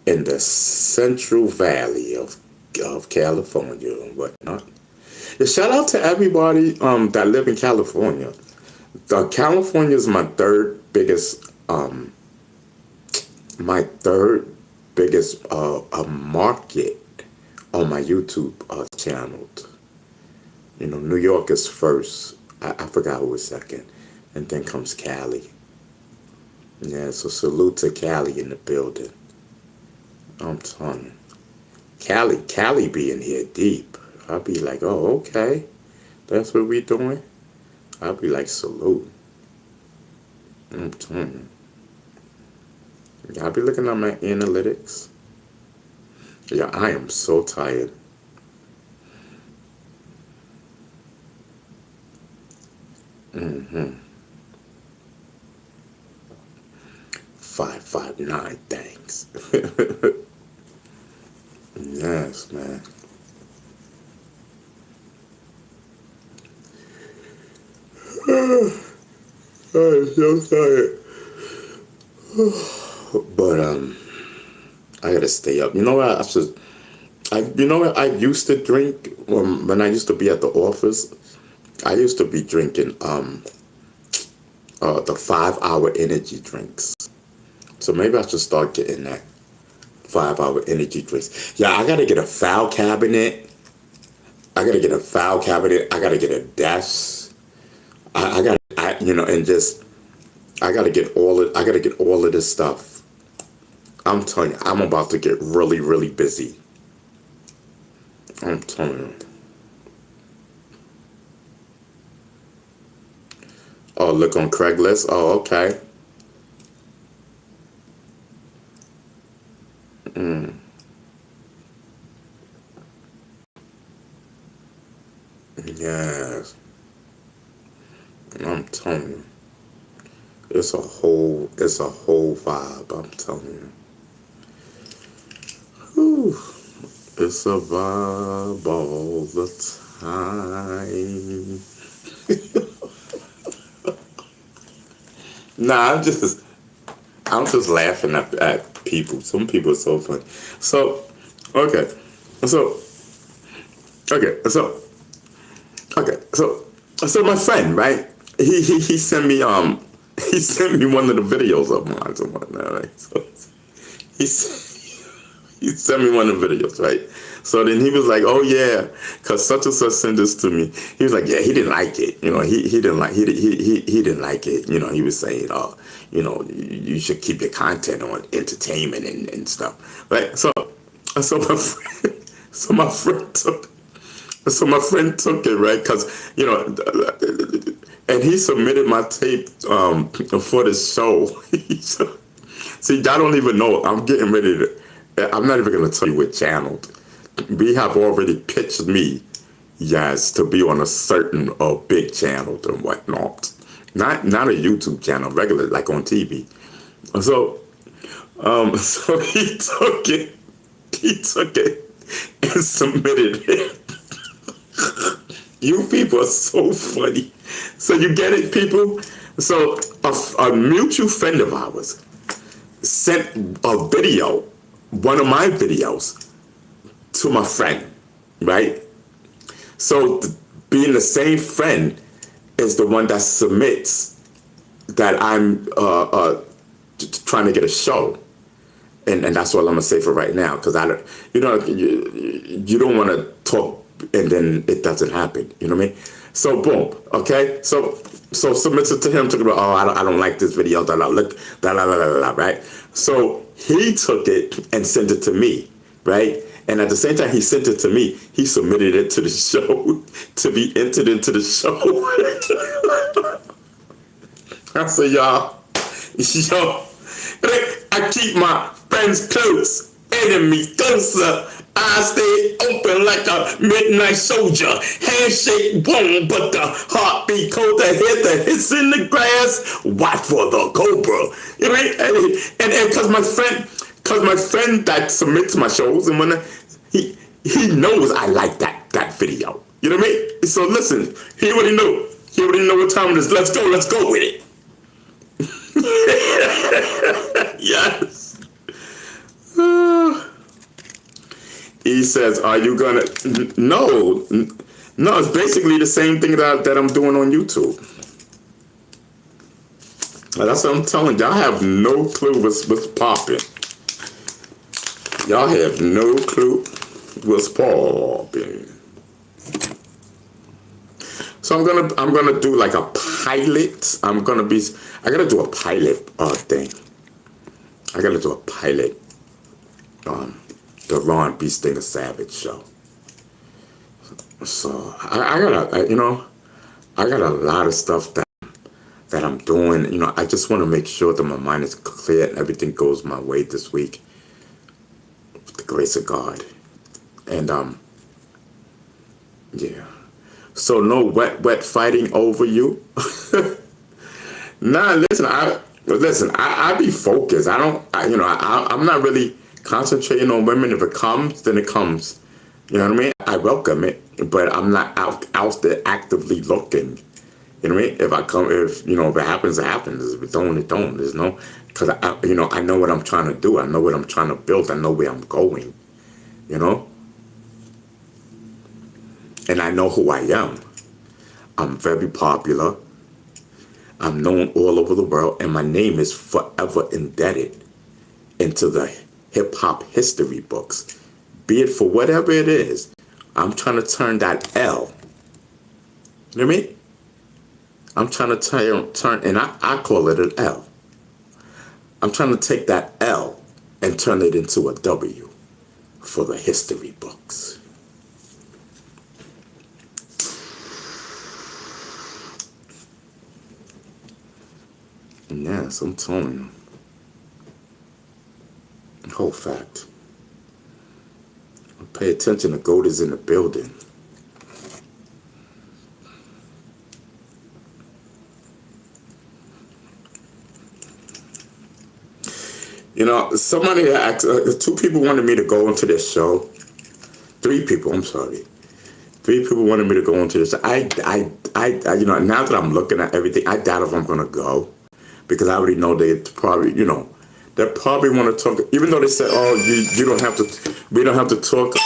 in the Central Valley of California and whatnot. Yeah, shout out to everybody that live in California. California is my third biggest market on my YouTube channel. You know, New York is first. I forgot who was second, and then comes Cali. Yeah, so salute to Cali in the building. I'm telling you. Cali being here deep. I'll be like, oh, okay. That's what we doing? I'll be like, salute. I'm telling you. I'll be looking at my analytics. Yeah, I am so tired. Mm-hmm. 559, thanks. Yes, man. I'm so tired. But I gotta stay up. You know what? You know what? I used to drink when I used to be at the office. I used to be drinking the 5 hour energy drinks. So maybe I should start getting that 5 hour energy drinks. Yeah, I gotta get a file cabinet. I gotta get a file cabinet. I gotta get a desk. And just I gotta get all of this stuff. I'm telling you, I'm about to get really, really busy. I'm telling you. Oh, look on Craigslist. Oh, okay. Yes. I'm telling you. It's a whole vibe, I'm telling you. Whew. It's a vibe all the time. Nah, I'm just laughing at people. Some people are so funny. So, okay, so, okay, so, okay, so my friend, right? He sent me he sent me one of the videos of mine and whatnot. Right? So he sent me one of the videos, right? So then he was like, "Oh yeah, cause such and such sent this to me." He was like, "Yeah, he didn't like it. You know, he didn't like he didn't like it. You know, he was saying, oh, you know, you should keep your content on entertainment and stuff, right?" So my friend, so my friend took it, right? Cause you know, and he submitted my tape for the show. See, y'all don't even know. I'm getting ready to. I'm not even gonna tell you what channel. We have already pitched me, yes, to be on a certain big channel and whatnot. Not a YouTube channel, regular like on TV. So so he took it and submitted it. You people are so funny. So you get it, people? So a mutual friend of ours sent a video, one of my videos, to my friend, right? So being the same friend is the one that submits that I'm trying to get a show. And that's all I'm gonna say for right now, because I don't, you don't want to talk and then it doesn't happen. You know what I mean? So boom, okay. So submits it to him, talking about, oh, I don't like this video, look, right? So he took it and sent it to me, right? And at the same time he sent it to me, he submitted it to the show to be entered into the show. I said, yo, I keep my friends close, enemies closer. I stay open like a midnight soldier. Handshake warm, but the heartbeat cold. The head that hits in the grass. Watch for the cobra. You know what I mean? And cause my friend that submits my shows, and when he knows I like that video. You know what I mean? So listen, he already know. He already know what time it is. Let's go with it. Yes. He says, "Are you gonna?" No. It's basically the same thing that I'm doing on YouTube. That's what I'm telling y'all. Have no clue what's popping. Y'all have no clue what's popping. So I'm gonna do like a pilot. I gotta do a pilot thing. I gotta do a pilot. The Ron B. Stinger Savage show. So I got a lot of stuff that I'm doing. You know, I just want to make sure that my mind is clear and everything goes my way this week, with the grace of God. And yeah. So no wet fighting over you. Nah, listen. I be focused. I'm not really concentrating on women. If it comes, then it comes. You know what I mean? I welcome it, but I'm not out there actively looking. You know what I mean? If it happens, it happens. If it don't, it don't. There's no, because I know what I'm trying to do. I know what I'm trying to build. I know where I'm going. You know? And I know who I am. I'm very popular. I'm known all over the world, and my name is forever indebted into the hip-hop history books. Be it for whatever it is, I'm trying to turn that L. You know what I mean? I'm trying to turn, and I call it an L. I'm trying to take that L and turn it into a W for the history books. Yes, I'm telling you. Whole fact. Pay attention, the goat is in the building. You know, somebody asked, 2 people wanted me to go into this show. 3 people, I'm sorry. 3 people wanted me to go into this. I now that I'm looking at everything, I doubt if I'm going to go. because I already know they probably, they probably want to talk. Even though they said, "Oh, you don't have to, we don't have to talk."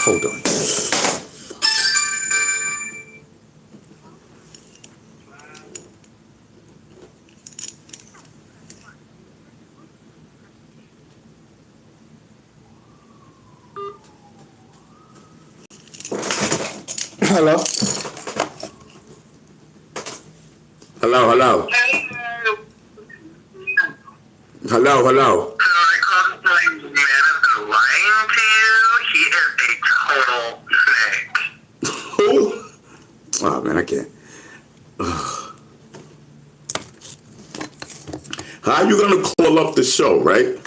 Hold on. Hello. Hello. Hello. Hello. Hello. I called the man is lying to you. He is a total snake. Who? Oh man, I can't. How you gonna call up the show, right?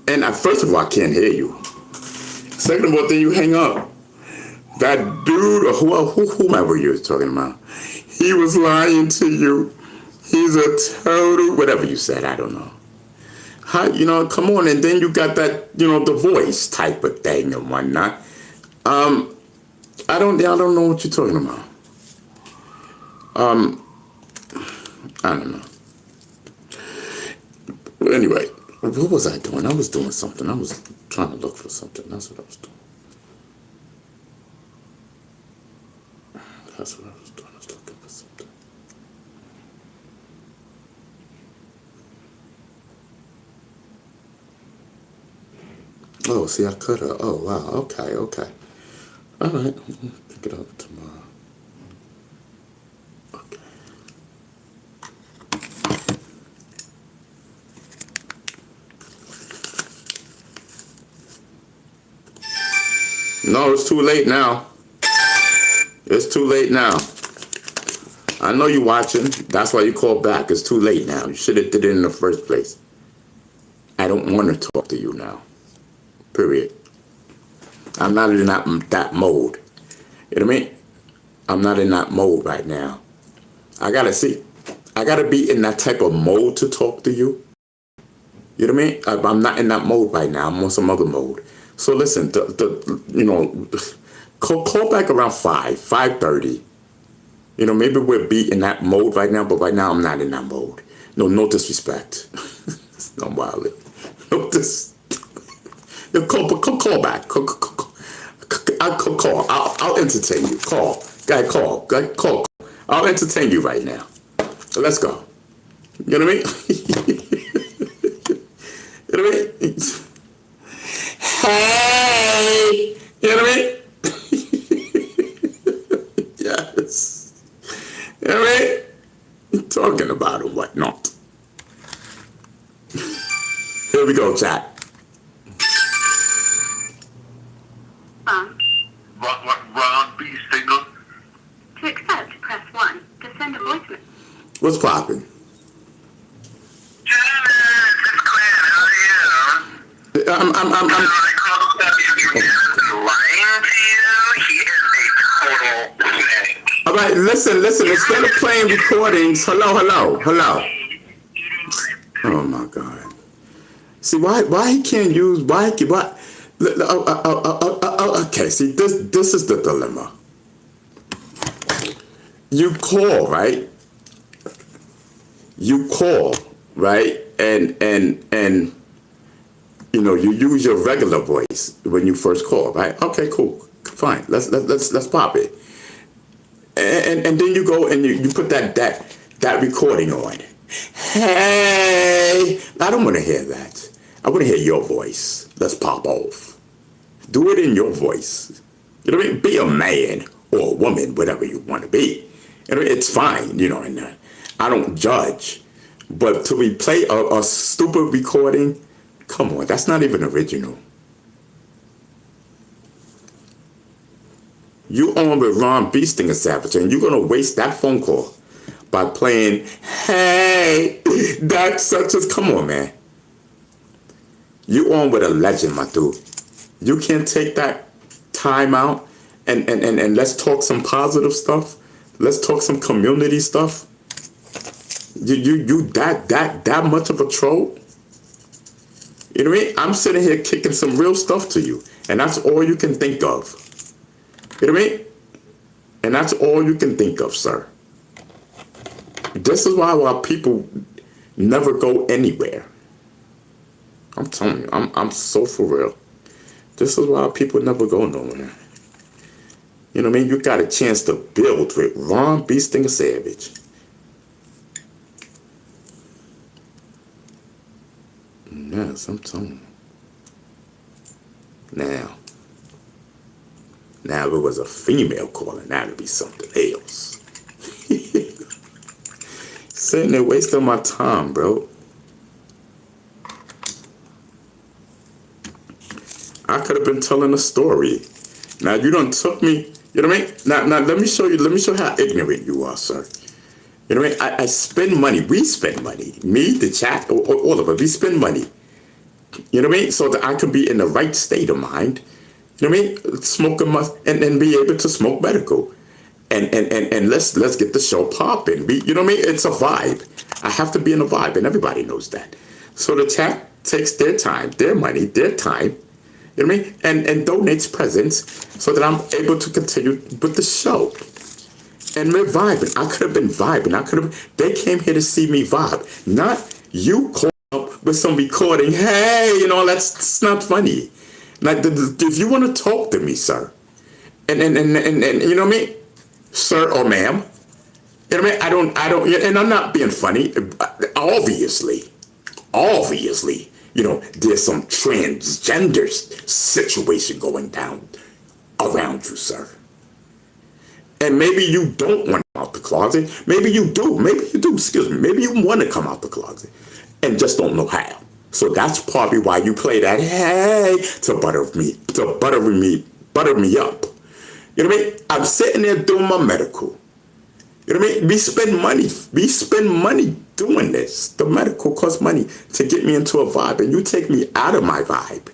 And first of all, I can't hear you. Second of all, then you hang up. That dude, or whomever you was talking about, he was lying to you. He's a total, whatever you said, I don't know. How, come on, and then you got that, the voice type of thing and whatnot. I don't know what you're talking about. I don't know. But anyway, what was I doing? I was doing something. I was trying to look for something. That's what I was doing. That's what I was doing. I was looking for something. Oh, see, I could have. Oh, wow. Okay. All right. Pick it up tomorrow. Okay. No, it's too late now. It's too late now. I know you're watching. That's why you called back. It's too late now. You should have did it in the first place. I don't want to talk to you now. Period. I'm not in that mode. You know what I mean? I'm not in that mode right now. I gotta be in that type of mode to talk to you. You know what I mean? I'm not in that mode right now. I'm on some other mode. So listen, call back around 5:30. Maybe we're in that mode right now, but right now I'm not in that mode. No disrespect. No violent. No this. Call back. I'll call. I'll entertain you. Call. Guy, call. Call. I'll entertain you right now. So let's go. You know what I mean? You know what I mean? Hey! You know what I mean? Yes. You know what I mean? Talking about and whatnot. Here we go, chat. Ron B. signal. To accept, press 1. To send a voicemail. What's poppin'? It's Glenn. How are you? I called the man is lying to you. He is a total snake. All right, listen. Instead of playing recordings, hello. Oh my God. See why he can't use okay, see this is the dilemma. You call, right? And you use your regular voice when you first call, right? Okay, cool. Fine. Let's pop it. And then you go and you put that recording on. Hey, I don't want to hear that. I want to hear your voice. Let's pop off. Do it in your voice. You know what I mean? Be a man or a woman, whatever you want to be. It's fine, and I don't judge. But to replay a stupid recording, come on, that's not even original. You on with Ron B. Stinger Savage, and you're going to waste that phone call by playing, hey, that's such as, come on, man. You on with a legend, my dude. You can't take that time out and let's talk some positive stuff. Let's talk some community stuff. You that much of a troll? You know what I mean? I'm sitting here kicking some real stuff to you, and that's all you can think of. You know what I mean? And that's all you can think of, sir. This is why people never go anywhere. I'm telling you, I'm so for real. This is why people never go nowhere. You know what I mean? You got a chance to build with Ron B. Stinger Savage. Yes, I'm telling you. Now if it was a female calling, that'd be something else. Sitting there wasting my time, bro. I could have been telling a story. Now you done took me, you know what I mean? Now let me show you how ignorant you are, sir. You know what I mean? I spend money, we spend money. Me, the chat, all of us, we spend money. You know what I mean? So that I can be in the right state of mind. You know what I mean? Smoking and be able to smoke medical. And let's get the show popping. You know what I mean? It's a vibe. I have to be in a vibe, and everybody knows that. So the chat takes their time, their money, their time. You know what I mean? And donates presents so that I'm able to continue with the show. And we're vibing. I could have been vibing. They came here to see me vibe. Not you calling up with some recording. Hey, you know, that's not funny. Like, if you want to talk to me, sir, and you know what I mean? Sir or ma'am. You know what I mean? I don't, and I'm not being funny. Obviously, you know, there's some transgender situation going down around you, sir. And maybe you don't want to come out the closet. Maybe you do. Excuse me. Maybe you want to come out the closet and just don't know how. So that's probably why you play that, hey, to butter me up. You know what I mean? I'm sitting there doing my medical. You know what I mean? We spend money doing this. The medical costs money to get me into a vibe, and you take me out of my vibe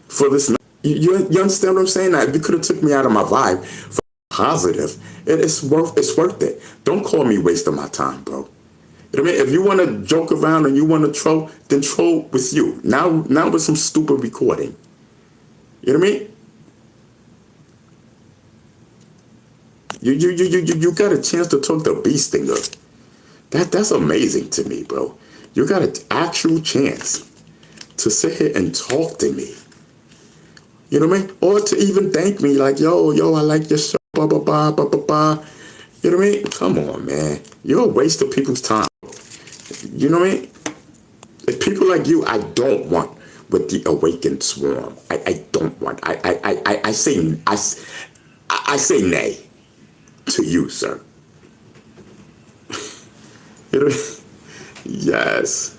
for this. You understand what I'm saying? Now, if you could have took me out of my vibe for positive, it's worth it. Don't call me wasting my time, bro. You know what I mean? If you want to joke around and you want to troll, then troll with you. Now with some stupid recording. You know what I mean? You got a chance to talk to B Stinger. That's amazing to me, bro. You got an actual chance to sit here and talk to me. You know what I mean? Or to even thank me like, yo, I like your show, blah, blah, blah, blah, blah, blah. You know what I mean? Come on, man. You're a waste of people's time. You know what I mean? If people like you, I don't want with the Awakened Swarm. I don't want. I say nay to you, sir. You know? Yes.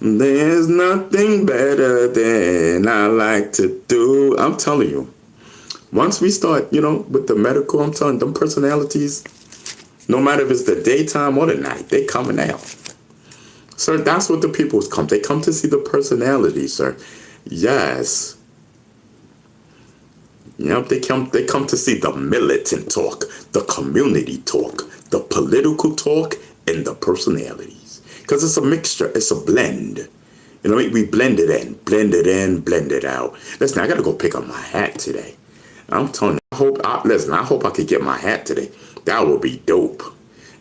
There's nothing better than I like to do. I'm telling you. Once we start, you know, with the medical, I'm telling them personalities, no matter if it's the daytime or the night, they coming out. Sir, that's what the people come. They come to see the personality, sir. Yes. You know, they come to see the militant talk, the community talk, the political talk, and the personalities. Because it's a mixture. It's a blend. You know, we blend it in, blend it out. Listen, I got to go pick up my hat today. I'm telling you, I hope I could get my hat today. That would be dope.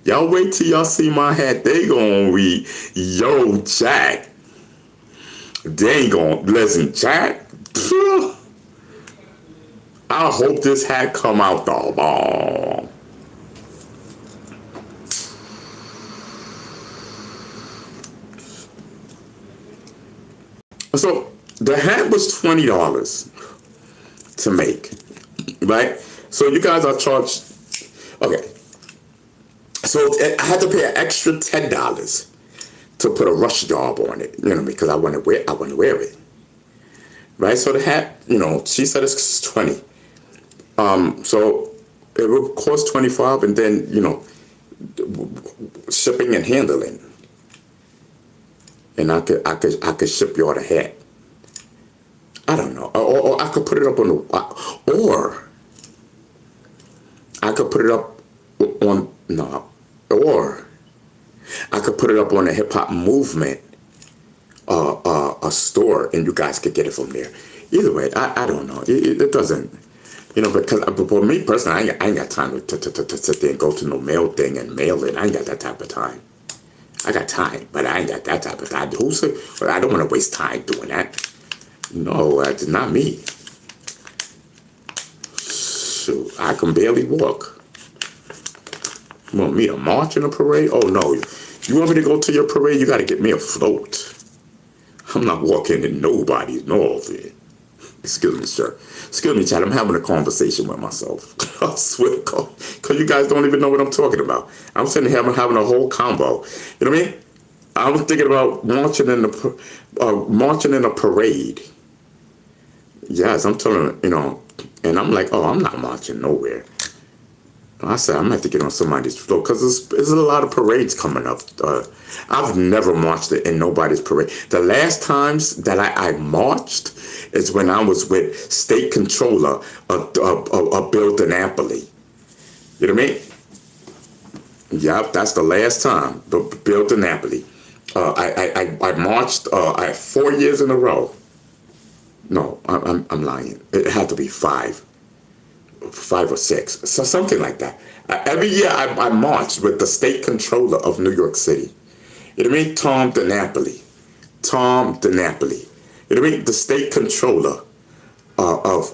Y'all wait till y'all see my hat. They gonna be, yo, chat. They ain't gonna, listen, chat. I hope this hat come out the ball. So the hat was $20 to make, right? So you guys are charged. Okay. So I had to pay an extra $10 to put a rush job on it, you know, because I want to wear it. Right? So the hat, you know, she said it's 20. So it would cost 25, and then, you know, shipping and handling. And I could ship y'all the hat. I don't know. Or I could put it up on the, or I could put it up on, no, or I could put it up on the hip hop movement a store, and you guys could get it from there. Either way, I don't know. It doesn't, but for me personally, I ain't got time to sit there and go to no mail thing and mail it. I ain't got that type of time. I got time, but I ain't got that type of time. I don't want to waste time doing that. No, that's not me. Shoot, I can barely walk. You want me to march in a parade? Oh, no. You want me to go to your parade? You got to get me a float. I'm not walking in nobody's north. Excuse me, sir. Excuse me, Chad. I'm having a conversation with myself. I swear to God. Because you guys don't even know what I'm talking about. I'm sitting here having a whole combo. You know what I mean? I was thinking about marching in a parade. Yes, I'm telling you, and I'm like, oh, I'm not marching nowhere. I said, I'm going to have to get on somebody's floor because there's a lot of parades coming up. I've never marched in nobody's parade. The last times that I marched is when I was with State Controller Bill DiNapoli. You know what I mean? Yep, that's the last time. Bill DiNapoli. I marched 4 years in a row. No, I'm lying. It had to be 5 or 6, so something like that. Every year I marched with the State Controller of New York City. You know what I mean? Tom DiNapoli. You know what I mean? The State Controller of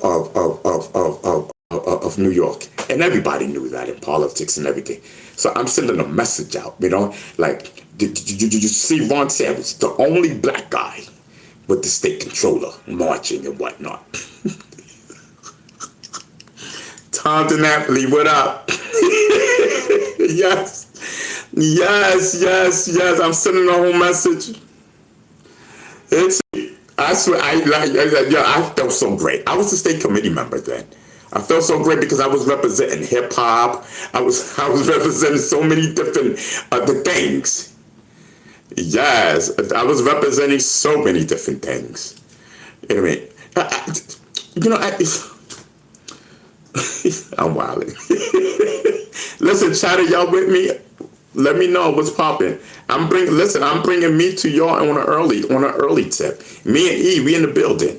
New York, and everybody knew that in politics and everything. So I'm sending a message out. Like did you see Ron Savage, the only black guy with the State Controller marching and whatnot? Tom DiNapoli, what up? Yes. I'm sending a whole message. I swear, I felt so great. I was a state committee member then. I felt so great because I was representing hip hop. I was representing so many different things. Yes, I was representing so many different things. You know what I mean? I'm wilding. Listen, chatter, y'all with me? Let me know what's popping. I'm bringing me to y'all on an early tip. Me and E, we in the building.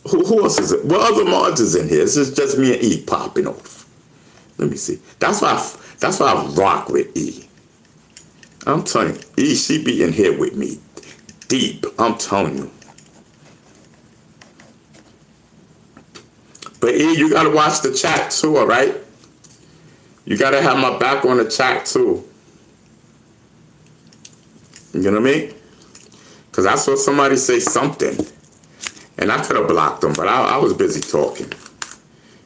Who else is it? What other mods is in here? This is just me and E popping off. Let me see. That's why I rock with E. I'm telling you, E, she be in here with me deep. I'm telling you. But E, you gotta watch the chat too, all right? You gotta have my back on the chat too. You know what I mean? Because I saw somebody say something, and I could have blocked them, but I was busy talking.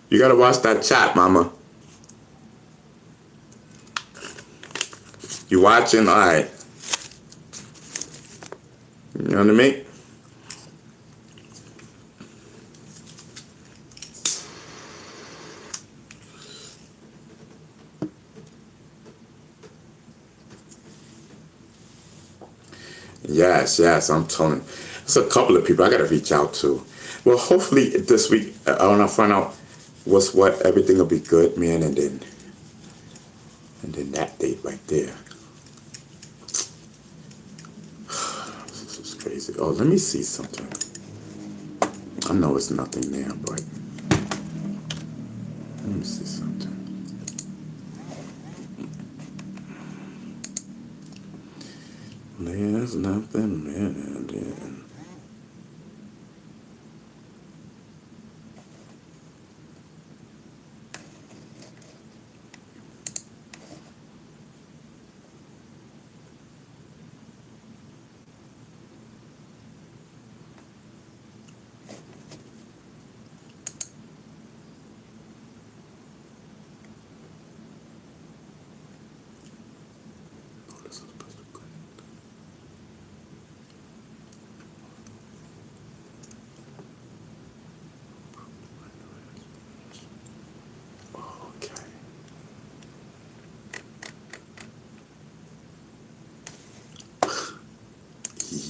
You gotta watch that chat, mama. You watching? All right. You know what I mean? Yes, I'm telling you. There's a couple of people I gotta reach out to. Well, hopefully this week when I find out what, everything will be good, man, and then that date right there. This is crazy. Oh, let me see something. I know it's nothing there, but let me see something. There's nothing, man.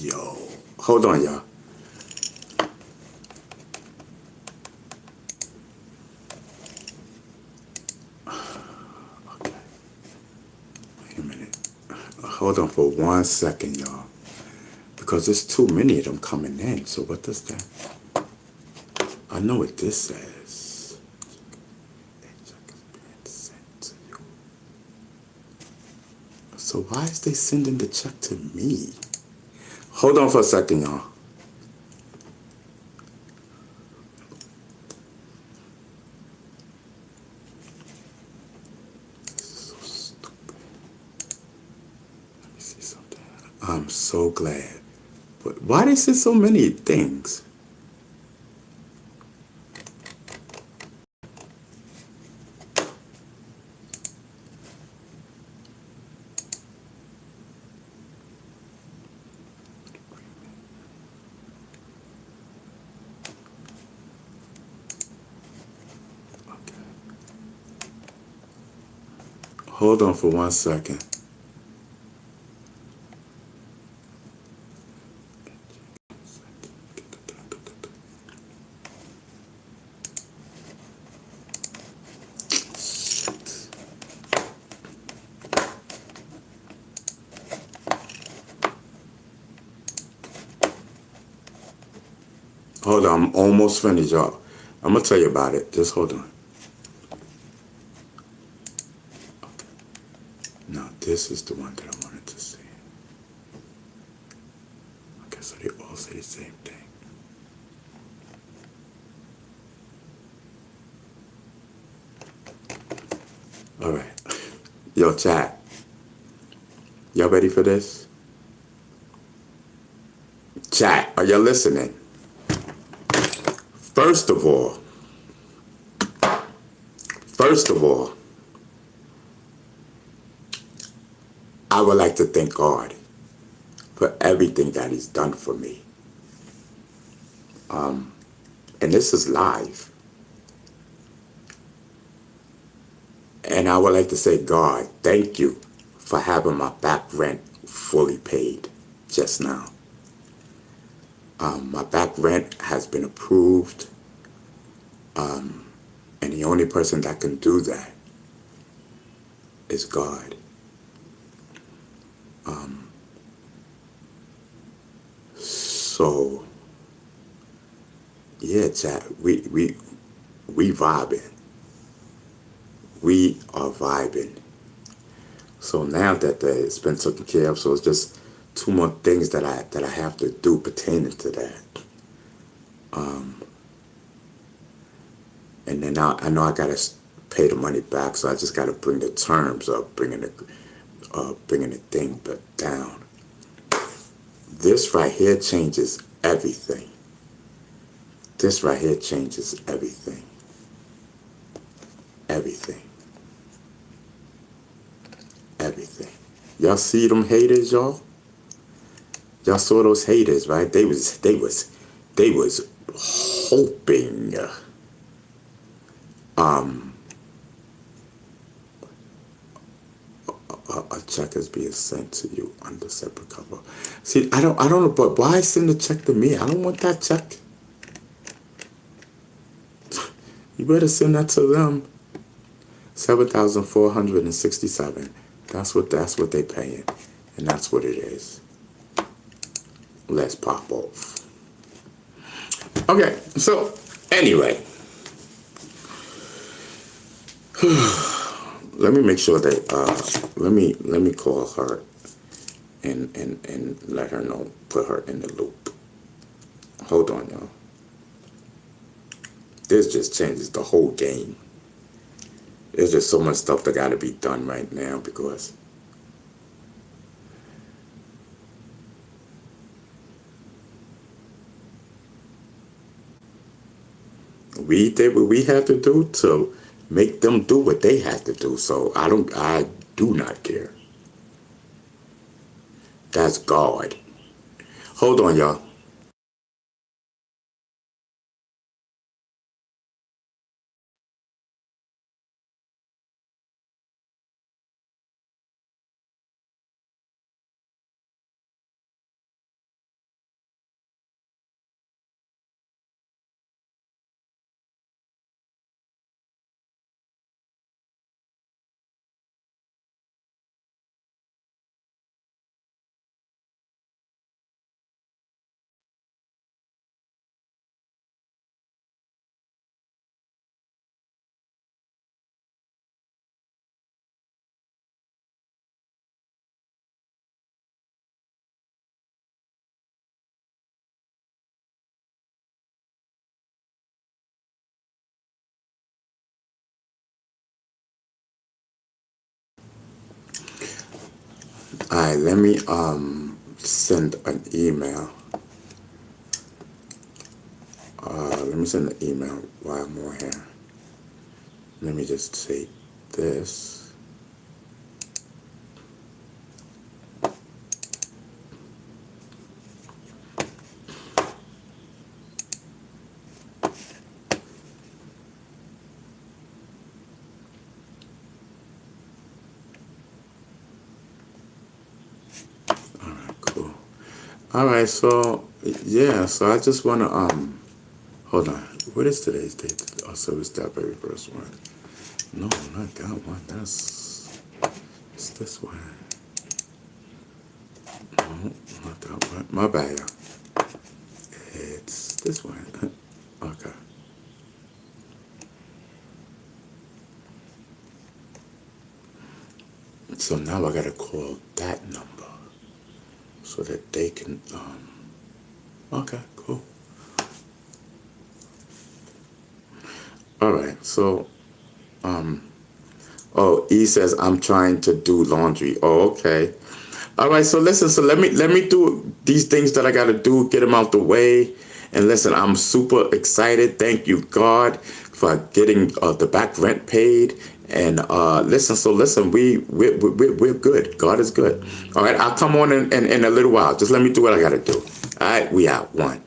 Yo, hold on, y'all. Okay. Wait a minute. Hold on for 1 second, y'all. Because there's too many of them coming in. So what does that? I know what this says. So why is they sending the check to me? Hold on for a second, y'all. So stupid. Let me see something. I'm so glad. But why they send so many things? Hold on for 1 second. Hold on, I'm almost finished, y'all. I'm gonna tell you about it. Just hold on. Now this is the one that I wanted to see. Okay, so they all say the same thing. All right. Yo, chat. Y'all ready for this? Chat, are y'all listening? First of all, I would like to thank God for everything that He's done for me. And this is live. And I would like to say, God, thank you for having my back rent fully paid just now. My back rent has been approved. And the only person that can do that is God. So, yeah, chat, we vibing. We are vibing. So now that it's been taken care of, so it's just 2 more things that I have to do pertaining to that. And then now I know I gotta pay the money back, so I just gotta bring the terms up, bringing the thing back down. This right here changes everything. This right here changes everything. Everything. Everything. Y'all see them haters, y'all? Y'all saw those haters, right? They was hoping a check is being sent to you under separate cover. See, I don't know, but why send a check to me? I don't want that check. You better send that to them. 7,467. That's what they paying, and that's what it is. Let's pop off. Okay, so anyway, let me make sure that let me call her and let her know, put her in the loop. Hold on, y'all. This just changes the whole game. There's just so much stuff that got to be done right now because we did what we had to do to make them do what they had to do. So I do not care. That's God. Hold on, y'all. right, let me send an email. Let me send an email while I'm on here. Let me just say this. All right, cool. All right, so yeah, so I just want to hold on. What is today's date? Oh, so it's that very first one. No, not that one. It's this one. No, not that one. My bad. It's this one. Okay. So now I gotta call that number so that they can. Okay, cool. All right. So, oh, E says I'm trying to do laundry. Oh, okay. All right. So listen. So let me do these things that I gotta do. Get them out the way. And listen, I'm super excited. Thank you, God, for getting the back rent paid. And listen, we're good. God is good. All right, I'll come on in a little while. Just let me do what I gotta do. All right, we out. One.